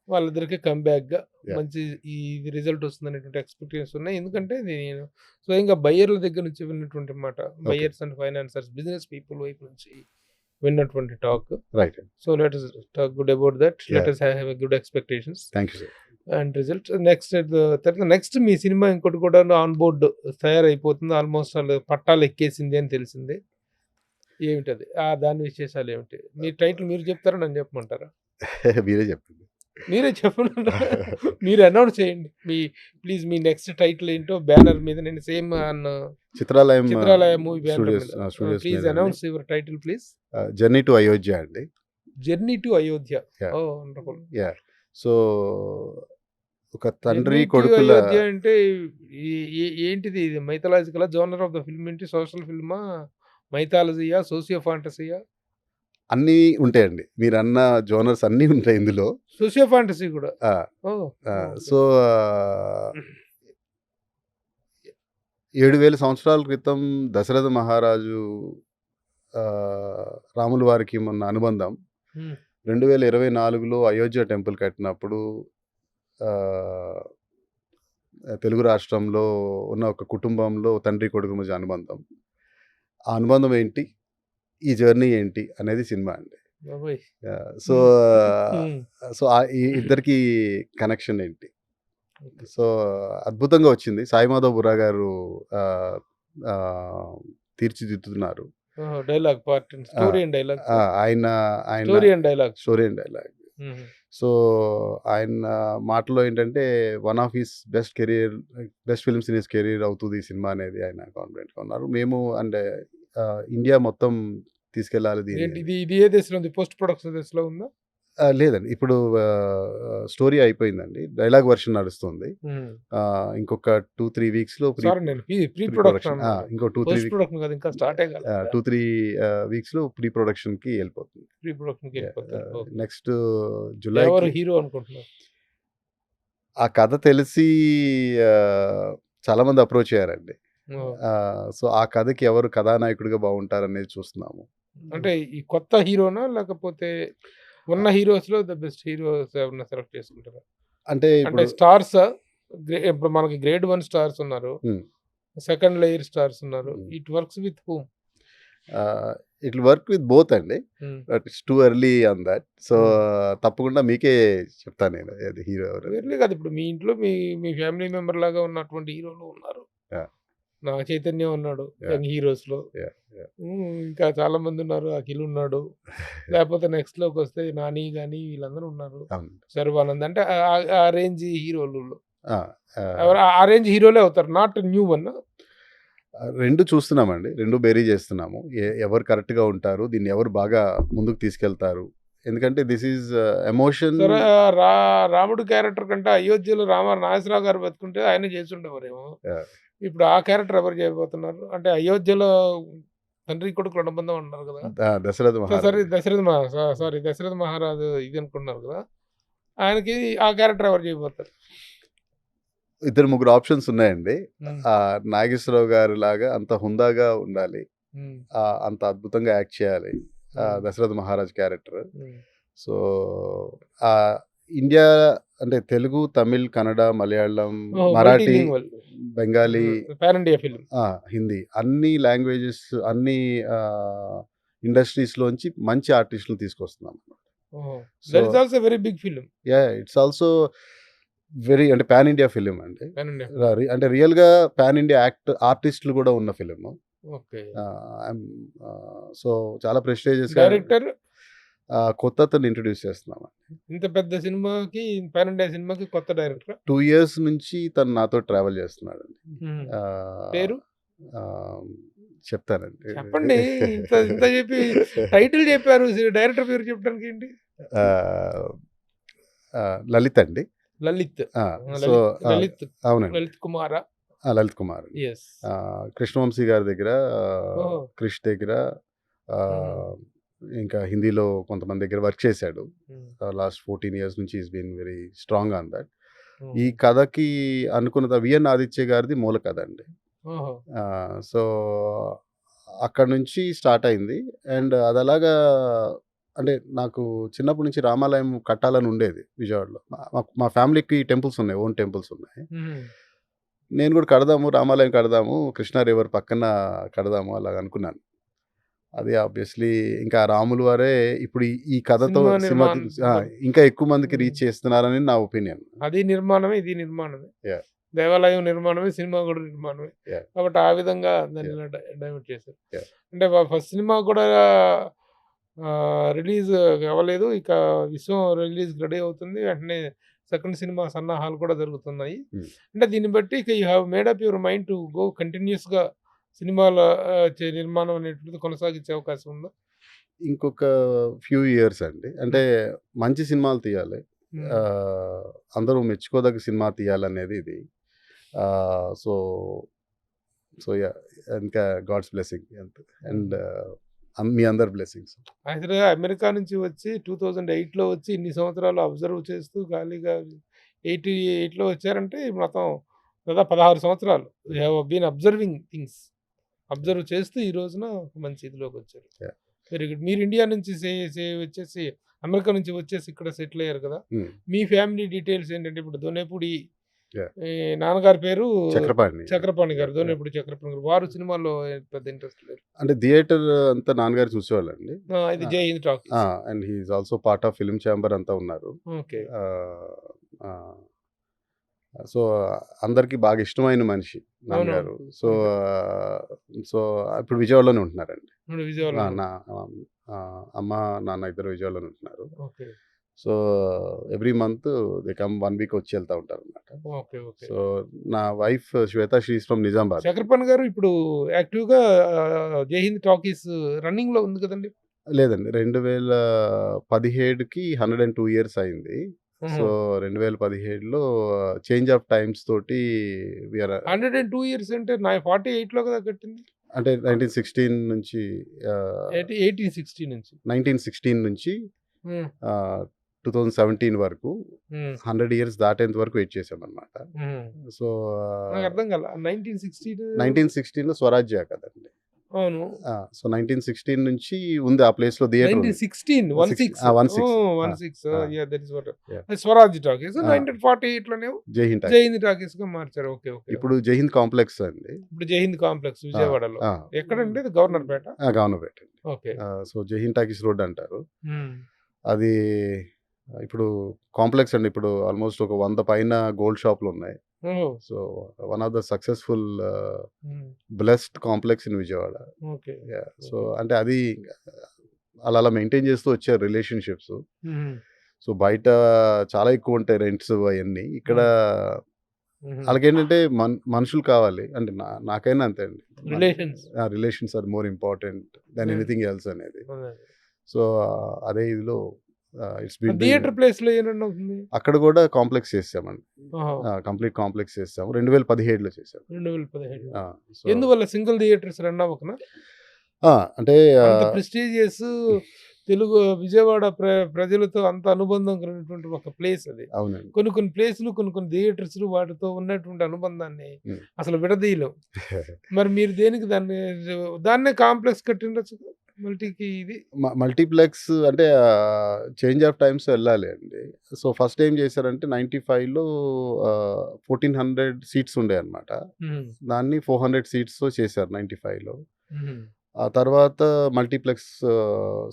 [SPEAKER 2] వాళ్ళిద్దరికి కంబ్యాక్గా
[SPEAKER 3] Yeah.
[SPEAKER 2] మంచి ఈ రిజల్ట్ వస్తుందనేటువంటి ఎక్స్పెక్టేషన్స్ ఉన్నాయి. ఎందుకంటే ఇది నేను స్వయంగా బయ్యర్ల దగ్గర నుంచి విన్నటువంటి మాట, buyers and financiers, business people వైపు నుంచి విన్నటువంటి talk.
[SPEAKER 3] Right.
[SPEAKER 2] So let us talk good about that. Let
[SPEAKER 3] Yeah.
[SPEAKER 2] us have a good expectations
[SPEAKER 3] thank you sir.
[SPEAKER 2] And result. Next me cinema ఇంకోటి కూడా ఆన్ బోర్డ్ తయారైపోతుంది. ఆల్మోస్ట్ వాళ్ళు పట్టాలు ఎక్కేసింది అని తెలిసింది. ఏమిటది దాని విశేషాలు ఏమిటి? మీ టైటిల్ మీరు చెప్తారా, నన్ను చెప్పమంటారా?
[SPEAKER 3] మీరే చెప్పండి.
[SPEAKER 2] మీరే చెప్పండి. మీరు అనౌన్స్ చేయండి. ప్లీజ్ మీ నెక్స్ట్ టైటిల్ ఏంటో బ్యానర్ మీద. నేను సేమ్ చిత్రాలయ మూవీ బ్యానర్ మీద. Please announce your title please.
[SPEAKER 3] Journey to Ayodhya అండి.
[SPEAKER 2] Journey to Ayodhya.
[SPEAKER 3] Yeah.
[SPEAKER 2] Oh wonderful.
[SPEAKER 3] So ఒక తండ్రి కొడుకుల
[SPEAKER 2] అయోధ్య అంటే ఏంటిది? ఇది mythological genre of the film ఏంటి? సోషల్ ఫిల్మా, మైథాలజీయా, సోషియో ఫాంటసీయా?
[SPEAKER 3] అన్నీ ఉంటాయండి. మీరు అన్న జోనర్స్ అన్నీ ఉంటాయి ఇందులో.
[SPEAKER 2] సోషియో ఫాంటసీ కూడా.
[SPEAKER 3] సో 7,000 సంవత్సరాల క్రితం దశరథ మహారాజు రాముల వారికి ఉన్న అనుబంధం 2024లో అయోధ్య టెంపుల్ కట్టినప్పుడు తెలుగు రాష్ట్రంలో ఉన్న ఒక కుటుంబంలో తండ్రి కొడుకు మధ్య అనుబంధం. ఆ అనుబంధం ఏంటి, ఈ జర్నీ ఏంటి అనేది సినిమా అండి. సో సో ఈ ఇద్దరికి కనెక్షన్ ఏంటి. సో అద్భుతంగా వచ్చింది. సాయి మాధవ్ బుర్రా గారు తీర్చిదిద్దుతున్నారు.
[SPEAKER 2] Dialogue part, story and dialogue.
[SPEAKER 3] ఆయన
[SPEAKER 2] స్టోరీ అండ్ డైలాగ్.
[SPEAKER 3] సో ఆయన మాటలో ఏంటంటే one of his best films in his career అవుతుంది ఈ సినిమా అనేది ఆయన కాన్ఫిడెంట్గా ఉన్నారు. మేము అంటే ఇండియా మొత్తం తీసుకెళ్ళాలి దీన్ని.
[SPEAKER 2] ఇది ఏ దశలో ఉంది? పోస్ట్ ప్రొడక్షన్ దశలో ఉందా?
[SPEAKER 3] లేదండి, ఇప్పుడు స్టోరీ అయిపోయింది. డైలాగ్ వర్షన్ నడుస్తుంది. ఇంకొక 2-3 వీక్స్లో
[SPEAKER 2] ప్రీ ప్రొడక్షన్.
[SPEAKER 3] ఇంకో 2-3 వీక్స్లో ప్రీ ప్రొడక్షన్కి వెళ్ళిపోతుంది. Next July.
[SPEAKER 2] హీరో అనుకుంటున్నారు?
[SPEAKER 3] ఆ కథ తెలిసి చాలా మంది అప్రోచ్ అయ్యారండి. సో ఆ కథకి ఎవరు కథానాయకుడిగా బాగుంటారు అనేది చూస్తున్నాము.
[SPEAKER 2] అంటే ఈ కొత్త హీరోనా, లేకపోతే ఉన్న హీరోస్ లో ద బెస్ట్ హీరోస్ ఎవరైనా సెలెక్ట్ చేసుకుంటారా? అంటే స్టార్స్ ఇప్పుడు మనకి గ్రేడ్ 1 స్టార్స్ ఉన్నారు, సెకండ్ లేయర్ స్టార్స్ ఉన్నారు. It works with whom?
[SPEAKER 3] It work with both అండి, but it's too early on that. So తప్పకుండా మీకే చెప్తాను నేను అది హీరో ఎవరు.
[SPEAKER 2] ఎర్లీ కాదు, ఇప్పుడు మీ ఇంట్లో మీ ఫ్యామిలీ మెంబర్ లాగా ఉన్నటువంటి హీరోలు ఉన్నారు. నాగ చైతన్యం ఉన్నాడు యంగ్ హీరోస్ లో, ఇంకా చాలా మంది ఉన్నారు. అఖిల్ ఉన్నాడు, లేకపోతే నెక్స్ట్ లోకి వస్తే నాని గాని వీళ్ళందరూ ఉన్నారు, శర్వానంద్. అంటే ఆ రేంజ్ హీరోలు, ఆ రేంజ్ హీరోలే అవుతారు, నాట్ న్యూ వన్.
[SPEAKER 3] రెండు చూస్తున్నామండి, రెండు బేరీ చేస్తున్నాము. ఎవరు కరెక్ట్ గా ఉంటారు, దీన్ని ఎవరు బాగా ముందుకు తీసుకెళ్తారు. ఎందుకంటే దిస్ ఈజ్ ఎమోషన్.
[SPEAKER 2] రాముడు క్యారెక్టర్ కంటే అయోధ్యలో నాగేశ్వరరావు గారు బతుకుంటే ఆయన చేస్తుండేవారేమో. ఇప్పుడు ఆ క్యారెక్టర్ ఎవరు చేయబోతున్నారు? అంటే అయోధ్యలో తండ్రి కొడుకులు అనుబంధం ఉన్నారు కదా,
[SPEAKER 3] దశరథ
[SPEAKER 2] మహారాజు ఇది అనుకున్నారు కదా, ఆయనకి ఆ క్యారెక్టర్ ఎవరు చేయబోతారు?
[SPEAKER 3] 2-3 ఆప్షన్స్ ఉన్నాయండి. నాగేశ్వరరావు గారి లాగా అంత హుందాగా ఉండాలి, అంత అద్భుతంగా యాక్ట్ చేయాలి Dasaratha Maharaj character. So India అంటే తెలుగు, తమిళ్, కన్నడ, మలయాళం,
[SPEAKER 2] ఓహో!
[SPEAKER 3] Marathi,
[SPEAKER 2] multilingual.
[SPEAKER 3] Bengali,
[SPEAKER 2] pan India film.
[SPEAKER 3] Hindi అన్ని లాంగ్వేజెస్ అన్ని ఇండస్ట్రీస్‌లోంచి మంచి ఆర్టిస్ట్‌లని తీసుకొస్తున్నాం.
[SPEAKER 2] ఓహో!
[SPEAKER 3] So
[SPEAKER 2] that is also very big film.
[SPEAKER 3] It's also very అంటే పాన్ ఇండియా ఫిల్మ్ అండి.
[SPEAKER 2] Pan India.
[SPEAKER 3] అంటే రియల్‌గా పాన్ ఇండియా ఆర్టిస్టులు కూడా ఉన్న ఫిల్మ్.
[SPEAKER 2] ఓకే.
[SPEAKER 3] సో చాలా ప్రెస్టీజియస్‌గా
[SPEAKER 2] డైరెక్టర్
[SPEAKER 3] కొత్త అతన్ని ఇంట్రొడ్యూస్ చేస్తున్నామండి.
[SPEAKER 2] ఇంత పెద్ద సినిమాకి, పాన్ ఇండియా సినిమాకి కొత్త డైరెక్టరా?
[SPEAKER 3] 2 ఇయర్స్ నుంచి తను నాతో ట్రావెల్ చేస్తున్నాడండి.
[SPEAKER 2] పేరు?
[SPEAKER 3] చెప్తానండి.
[SPEAKER 2] చెప్పండి. ఇంత ఇంత చెప్పి టైటిల్ చెప్పారు. డైరెక్టర్ పేరు చెప్పడానికి ఏంటి?
[SPEAKER 3] లలిత్ అండి.
[SPEAKER 2] లలిత్.
[SPEAKER 3] సో
[SPEAKER 2] లలిత్
[SPEAKER 3] అవునండి.
[SPEAKER 2] లలిత్ కుమారా?
[SPEAKER 3] లలిత్ కుమార్.
[SPEAKER 2] యెస్.
[SPEAKER 3] కృష్ణవంశీ గారి దగ్గర,
[SPEAKER 2] ఓహో!
[SPEAKER 3] క్రిష్ దగ్గర, ఇంకా హిందీలో కొంతమంది దగ్గర వర్క్ చేశాడు. లాస్ట్ 14 ఇయర్స్ నుంచి is been very strong on that. ఈ కథకి అనుకున్న విఎన్ ఆదిత్య గారిది మూల కథ అండి.
[SPEAKER 2] ఓహో!
[SPEAKER 3] సో అక్కడ నుంచి స్టార్ట్ అయింది. అండ్ అది అలాగా అంటే నాకు చిన్నప్పటి నుంచి రామాలయం కట్టాలని ఉండేది విజయవాడలో. మా ఫ్యామిలీకి టెంపుల్స్ ఉన్నాయి, ఓన్ టెంపుల్స్ ఉన్నాయి. నేను కూడా కడదాము, రామాలయం కడదాము, కృష్ణా రివర్ పక్కన కడదాము అలాగ అనుకున్నాను. అది ఆబ్వియస్లీ ఇంకా రాములు వారే ఇప్పుడు ఈ కథతో
[SPEAKER 2] సినిమా
[SPEAKER 3] ఇంకా ఎక్కువ మందికి రీచ్ చేస్తున్నారని నా ఒపీనియన్.
[SPEAKER 2] అది నిర్మాణమే, ఇది నిర్మాణమే.
[SPEAKER 3] Yeah.
[SPEAKER 2] దేవాలయం నిర్మాణమే, సినిమా కూడా నిర్మాణమే.
[SPEAKER 3] Yeah.
[SPEAKER 2] కాబట్టి ఆ విధంగా దాన్ని డైవర్ట్ చేశారు.
[SPEAKER 3] Yeah.
[SPEAKER 2] అంటే ఫస్ట్ సినిమా కూడా రిలీజ్ అవ్వలేదు. ఇక విశ్వం రిలీజ్ రెడీ అవుతుంది. వెంటనే సెకండ్ సినిమా సన్నాహాలు కూడా జరుగుతున్నాయి. అంటే దీన్ని బట్టి ఇక you have made up your mind to go కంటిన్యూస్గా సినిమాల నిర్మాణం అనేటువంటిది కొనసాగించే అవకాశం ఉందా?
[SPEAKER 3] ఇంకొక ఫ్యూ ఇయర్స్ అండి. అంటే మంచి సినిమాలు తీయాలి, అందరూ మెచ్చుకోదగ్గ సినిమా తీయాలనేది ఇది. సో సో యా ఇంకా గాడ్స్ బ్లెస్సింగ్ అండ్ మీ అందరి బ్లెస్సింగ్స్.
[SPEAKER 2] యాక్చువల్గా అమెరికా నుంచి వచ్చి 2008లో వచ్చి ఇన్ని సంవత్సరాలు అబ్జర్వ్ చేస్తూ ఖాళీగా 88లో వచ్చారంటే మొత్తం దాదాపు 16 సంవత్సరాలు you have been observing things. Observe చేస్తూ ఈ రోజున మంచి ఇదిలోకి వచ్చారు. Very good. మీరు ఇండియా నుంచి వచ్చేసి అమెరికా నుంచి వచ్చేసి ఇక్కడ సెటిల్ అయ్యారు కదా. మీ ఫ్యామిలీ డీటెయిల్స్ ఏంటంటే ఇప్పుడు దోనేపూడి నాన్నగారి పేరు చక్రపాణి గారు, దోనేపూడి చక్రపాణి గారు. వారు సినిమాల్లో పెద్ద ఇంట్రెస్ట్ లేరు.
[SPEAKER 3] అంటే థియేటర్ అంతా నాన్నగారు చూసేవాళ్ళండి.
[SPEAKER 2] ఇది జై Hind talk.
[SPEAKER 3] And he is also part of film chamber అంతా ఉన్నారు.
[SPEAKER 2] ఓకే.
[SPEAKER 3] సో అందరికి బాగా ఇష్టమైన మనిషి నాన్నగారు. సో సో ఇప్పుడు విజయవాడలోనే ఉంటున్నారండి. అమ్మ నాన్న ఇద్దరు విజయవాడలోనే ఉంటున్నారు. So every month they come 1 week వచ్చి వెళ్తా ఉంటారు అనమాట. సో నా wife Shweta, she is from Nizamabad.
[SPEAKER 2] Chakrapani గారు ఇప్పుడు యాక్టివ్గా జై హింద్ టాకీస్ రన్నింగ్ లో ఉంది కదండి?
[SPEAKER 3] లేదండి, 2017కి 102 ఇయర్స్ అయింది. సో 2017లో చేంజ్ ఆఫ్ టైమ్స్ తోటి
[SPEAKER 2] 102 ఇయర్స్ అంటే 48లో కదా కట్టింది.
[SPEAKER 3] అంటే 1916 నుంచి 1916 నుంచి 2017 వరకు 100 ఇయర్స్ దాటేంత వరకు వెయిట్ చేసాం అనమాట. సో
[SPEAKER 2] అర్థం కాల.
[SPEAKER 3] 1916లో స్వరాజ్య కదండి.
[SPEAKER 2] అవును.
[SPEAKER 3] సో 1916 నుంచి ఉంది ఆ ప్లేస్ లో థియేటర్.
[SPEAKER 2] 16 స్వరాజ్ టాకీస్ 1948 లోనే జై హింద్ టాకీస్ గా మార్చారు. ఓకే.
[SPEAKER 3] ఇప్పుడు జై హింద్ కాంప్లెక్స్ అండి.
[SPEAKER 2] ఇప్పుడు జై హింద్ కాంప్లెక్స్ విజయవాడలో ఎక్కడండి? గవర్నర్పేట.
[SPEAKER 3] గవర్నర్పేట.
[SPEAKER 2] ఓకే.
[SPEAKER 3] సో జై హింద్ టాకీస్ రోడ్ అంటారు. అది ఇప్పుడు కాంప్లెక్స్ అండి. ఇప్పుడు ఆల్మోస్ట్ ఒక 100 పైన గోల్డ్ షాప్లు ఉన్నాయి. So one of the successful blessed complex in Vijayawada. So అంటే అది అలా మెయింటైన్ చేస్తూ వచ్చారు రిలేషన్షిప్స్. సో బయట చాలా ఎక్కువ ఉంటాయి రెంట్స్ అవన్నీ. ఇక్కడ వాళ్ళకేంటంటే మనుషులు కావాలి అంటే నాకైనా అంతే అండి. Relations are more important than anything else అనేది. సో అదే ఇదిలో
[SPEAKER 2] థియేటర్ ప్లేస్ లో ఏమవుతుంది?
[SPEAKER 3] అక్కడ కూడా కాంప్లెక్స్ చేసామండి. కంప్లీట్ కాంప్లెక్స్ చేసాము. 2017లో చేసాము.
[SPEAKER 2] 2017. ఎందువల్ల సింగిల్ థియేటర్స్ రన్ అవ్వకనా?
[SPEAKER 3] అంటే
[SPEAKER 2] ప్రెస్టీజియస్ తెలుగు విజయవాడ ప్రజలతో అంత అనుబంధం కలిగినటువంటి ఒక ప్లేస్ అది.
[SPEAKER 3] అవునండి.
[SPEAKER 2] కొన్ని ప్లేస్లు కొన్ని థియేటర్స్ వాటితో ఉన్నటువంటి అనుబంధాన్ని అసలు విడదీయలేం. మరి మీరు దేనికి దాన్నే కాంప్లెక్స్ కట్టిండొచ్చు. మల్టీకి ఇది
[SPEAKER 3] మల్టీప్లెక్స్ అంటే చేంజ్ ఆఫ్ టైమ్స్ వెళ్ళాలి అండి. సో ఫస్ట్ ఏం చేశారంటే 95లో 1400 సీట్స్ ఉండే అనమాట. దాన్ని 400 సీట్స్తో చేశారు 95లో. ఆ తర్వాత మల్టీప్లెక్స్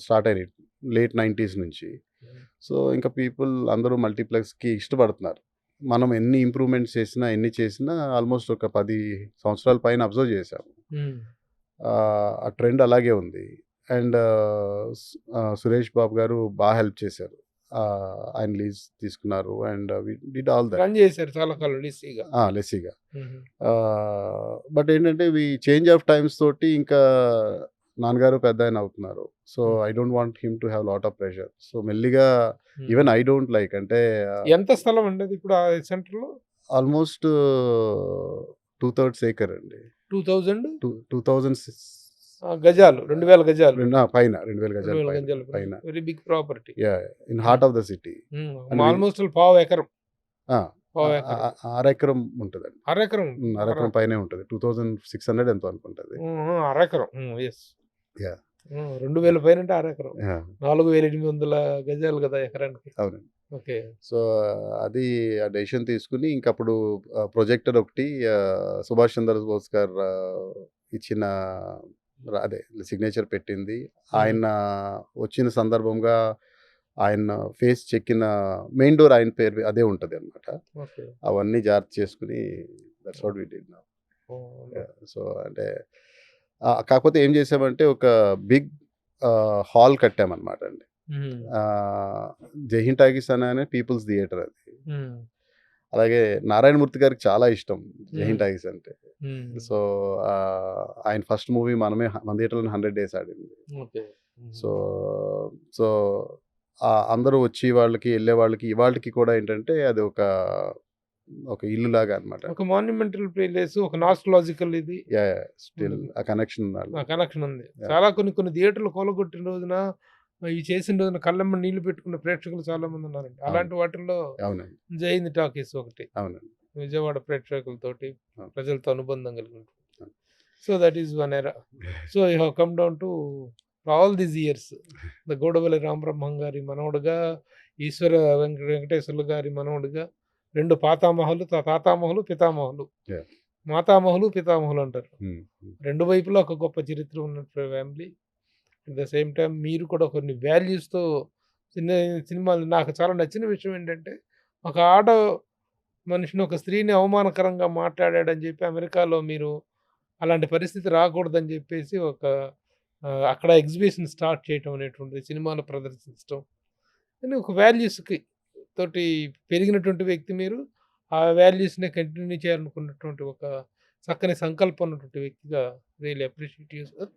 [SPEAKER 3] స్టార్ట్ అయినాయి లేట్ 90s నుంచి. సో ఇంకా పీపుల్ అందరూ మల్టీప్లెక్స్కి ఇష్టపడుతున్నారు. మనం ఎన్ని ఇంప్రూవ్మెంట్స్ చేసినా ఎన్ని చేసినా ఆల్మోస్ట్ ఒక 10 సంవత్సరాల పైన అబ్జర్వ్ చేశాము. ఆ ట్రెండ్ అలాగే ఉంది. అండ్ సురేష్ బాబు గారు బాగా హెల్ప్ చేశారు. ఆయన లీజ్ తీసుకున్నారు and we did all that.
[SPEAKER 2] Run చేశారు చాలా కాలం లెస్సీగా.
[SPEAKER 3] లెస్సీగా. బట్ ఏంటంటే ఇవి చేంజ్ ఆఫ్ టైమ్స్ తోటి ఇంకా నాన్నగారు పెద్దాయన అవుతున్నారు. So I don't want him to have lot of pressure. So మెల్లిగా ఈవెన్ ఐ డోంట్ లైక్ అంటే
[SPEAKER 2] ఎంత స్థలం అండి అది ఇప్పుడు ఆ సెంటర్లో?
[SPEAKER 3] ఆల్మోస్ట్ 2/3 ఏకర్ అండి.
[SPEAKER 2] 2000
[SPEAKER 3] 2006
[SPEAKER 2] గజాలు 2000 గజాలు
[SPEAKER 3] పైన 2000 గజాలు
[SPEAKER 2] 2000 గజాలు
[SPEAKER 3] పైన.
[SPEAKER 2] Very big property.
[SPEAKER 3] In heart of the city.
[SPEAKER 2] Almost పావు ఎకరం. పావు ఎకరం.
[SPEAKER 3] 6 ఎకరం ఉంటుందండి.
[SPEAKER 2] అరెకరం.
[SPEAKER 3] 6 ఎకరం పైనే ఉంటుంది. 2600 ఎంతో అనుకుంటుంది.
[SPEAKER 2] అరెకరం. ఎస్.
[SPEAKER 3] Yeah.
[SPEAKER 2] 2000 పైన అంటే అరెకరం.
[SPEAKER 3] Yeah.
[SPEAKER 2] 4800 గజాలు కదా ఎకరానికి.
[SPEAKER 3] అవునండి.
[SPEAKER 2] ఓకే.
[SPEAKER 3] సో అది ఆ డెసిషన్ తీసుకుని ఇంకప్పుడు ప్రొజెక్టర్ ఒకటి సుభాష్ చంద్రబోస్ గారు ఇచ్చిన అదే సిగ్నేచర్ పెట్టింది. ఆయన వచ్చిన సందర్భంగా ఆయన ఫేస్ చెక్కిన మెయిన్ డోర్ ఆయన పేరు అదే ఉంటుంది అనమాట.
[SPEAKER 2] ఓకే.
[SPEAKER 3] అవన్నీ జాగ్రత్త చేసుకుని that's what we did now. So అంటే కాకపోతే ఏం చేసామంటే ఒక బిగ్ హాల్ కట్టామన్నమాట అండి. జైహింద్ టాకీస్ అనే పీపుల్స్ థియేటర్ అది. అలాగే నారాయణమూర్తి గారికి చాలా ఇష్టం జైహింద్ టాకీస్ అంటే. సో ఆయన ఫస్ట్ మూవీ మన థియేటర్లో 100 days ఆడింది. సో సో అందరూ వచ్చి వాళ్ళకి వెళ్ళే వాళ్ళకి ఇవాళకి కూడా ఏంటంటే అది ఒక ఇల్లు లాగా అనమాట.
[SPEAKER 2] ఒక మాన్యుమెంటల్ ప్లేస్, ఒక నాస్టాలజికల్ ఇది.
[SPEAKER 3] స్టిల్ ఆ కనెక్షన్
[SPEAKER 2] ఉంది. చాలా కొన్ని థియేటర్లు కొలగొట్టిన రోజున ఇవి చేసిన రోజున కళ్ళమ్మ నీళ్లు పెట్టుకున్న ప్రేక్షకులు చాలా మంది ఉన్నారండి. అలాంటి వాటిల్లో జైహింద్ టాకీస్ ఒకటి. విజయవాడ ప్రేక్షకులతోటి ప్రజలతో అనుబంధం కలిగి ఉంటుంది. సో దట్ ఈస్ వన్ ఎరా. So you have come down to all these years. The Gudavalli Ramabrahmam గారి మనవడుగా, ఈశ్వర వెంకటేశ్వర్లు గారి మనవడుగా, 2 తాతామహులు, పితామహులు, మాతామహులు, పితామహులు అంటారు. 2 వైపులా ఒక గొప్ప చరిత్ర ఉన్న family. At the same time మీరు కూడా కొన్ని వాల్యూస్తో సినిమాలు. నాకు చాలా నచ్చిన విషయం ఏంటంటే ఒక ఆడ మనిషిని, ఒక స్త్రీని అవమానకరంగా మాట్లాడాడని చెప్పి అమెరికాలో మీరు అలాంటి పరిస్థితి రాకూడదని చెప్పేసి అక్కడ ఎగ్జిబిషన్ స్టార్ట్ చేయటం అనేటువంటిది, సినిమాలు ప్రదర్శించడం అని ఒక వాల్యూస్కి తోటి పెరిగినటువంటి వ్యక్తి మీరు. ఆ వాల్యూస్ని కంటిన్యూ చేయాలనుకున్నటువంటి ఒక చక్కని సంకల్పం ఉన్నటువంటి వ్యక్తిగా really appreciate you sir.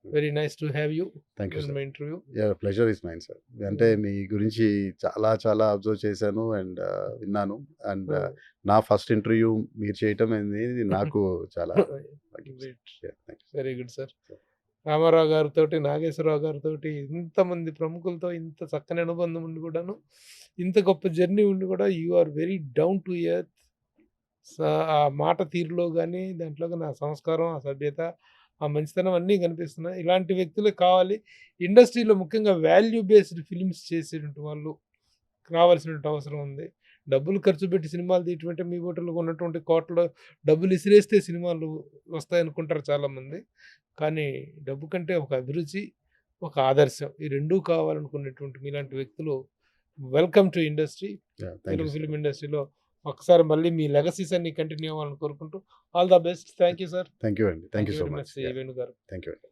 [SPEAKER 2] Very nice to have you.
[SPEAKER 3] Thank you
[SPEAKER 2] my interview.
[SPEAKER 3] Pleasure is mine sir. అంటే మీ గురించి చాలా అబ్జర్వ్ చేశాను అండ్ విన్నాను. అండ్ నా ఫస్ట్ ఇంటర్వ్యూ మీరు చేయటం అనేది నాకు చాలా
[SPEAKER 2] వెరీ గుడ్ సార్. రామారావు గారితో, నాగేశ్వరరావు గారితో, ఇంతమంది ప్రముఖులతో ఇంత చక్కని అనుబంధం ఉండి కూడాను, ఇంత గొప్ప జర్నీ ఉండి కూడా you are very down to earth. ఆ మాట తీరులో కానీ దాంట్లో కానీ ఆ సంస్కారం, ఆ సభ్యత, ఆ మంచితనం అన్నీ కనిపిస్తున్నాయి. ఇలాంటి వ్యక్తులే కావాలి ఇండస్ట్రీలో. ముఖ్యంగా వాల్యూ బేస్డ్ ఫిలిమ్స్ చేసేటువంటి వాళ్ళు రావాల్సినటువంటి అవసరం ఉంది. డబ్బులు ఖర్చు పెట్టి సినిమాలు తీయటమంటే మీ హోటల్లో ఉన్నటువంటి కోట్ల డబ్బులు ఇసిరేస్తే సినిమాలు వస్తాయనుకుంటారు చాలామంది. కానీ డబ్బు కంటే ఒక అభిరుచి, ఒక ఆదర్శం, ఈ రెండూ కావాలనుకునేటువంటి మీలాంటి వ్యక్తులు welcome to industry. Telugu film ఇండస్ట్రీలో ఒకసారి మళ్ళీ మీ లెగసీస్ అన్ని కంటిన్యూ అవ్వాలని కోరుకుంటూ all the best. Thank you sir.
[SPEAKER 3] Thank you అండి. Thank you so much
[SPEAKER 2] Venu గారు.
[SPEAKER 3] థ్యాంక్ యూ అండి.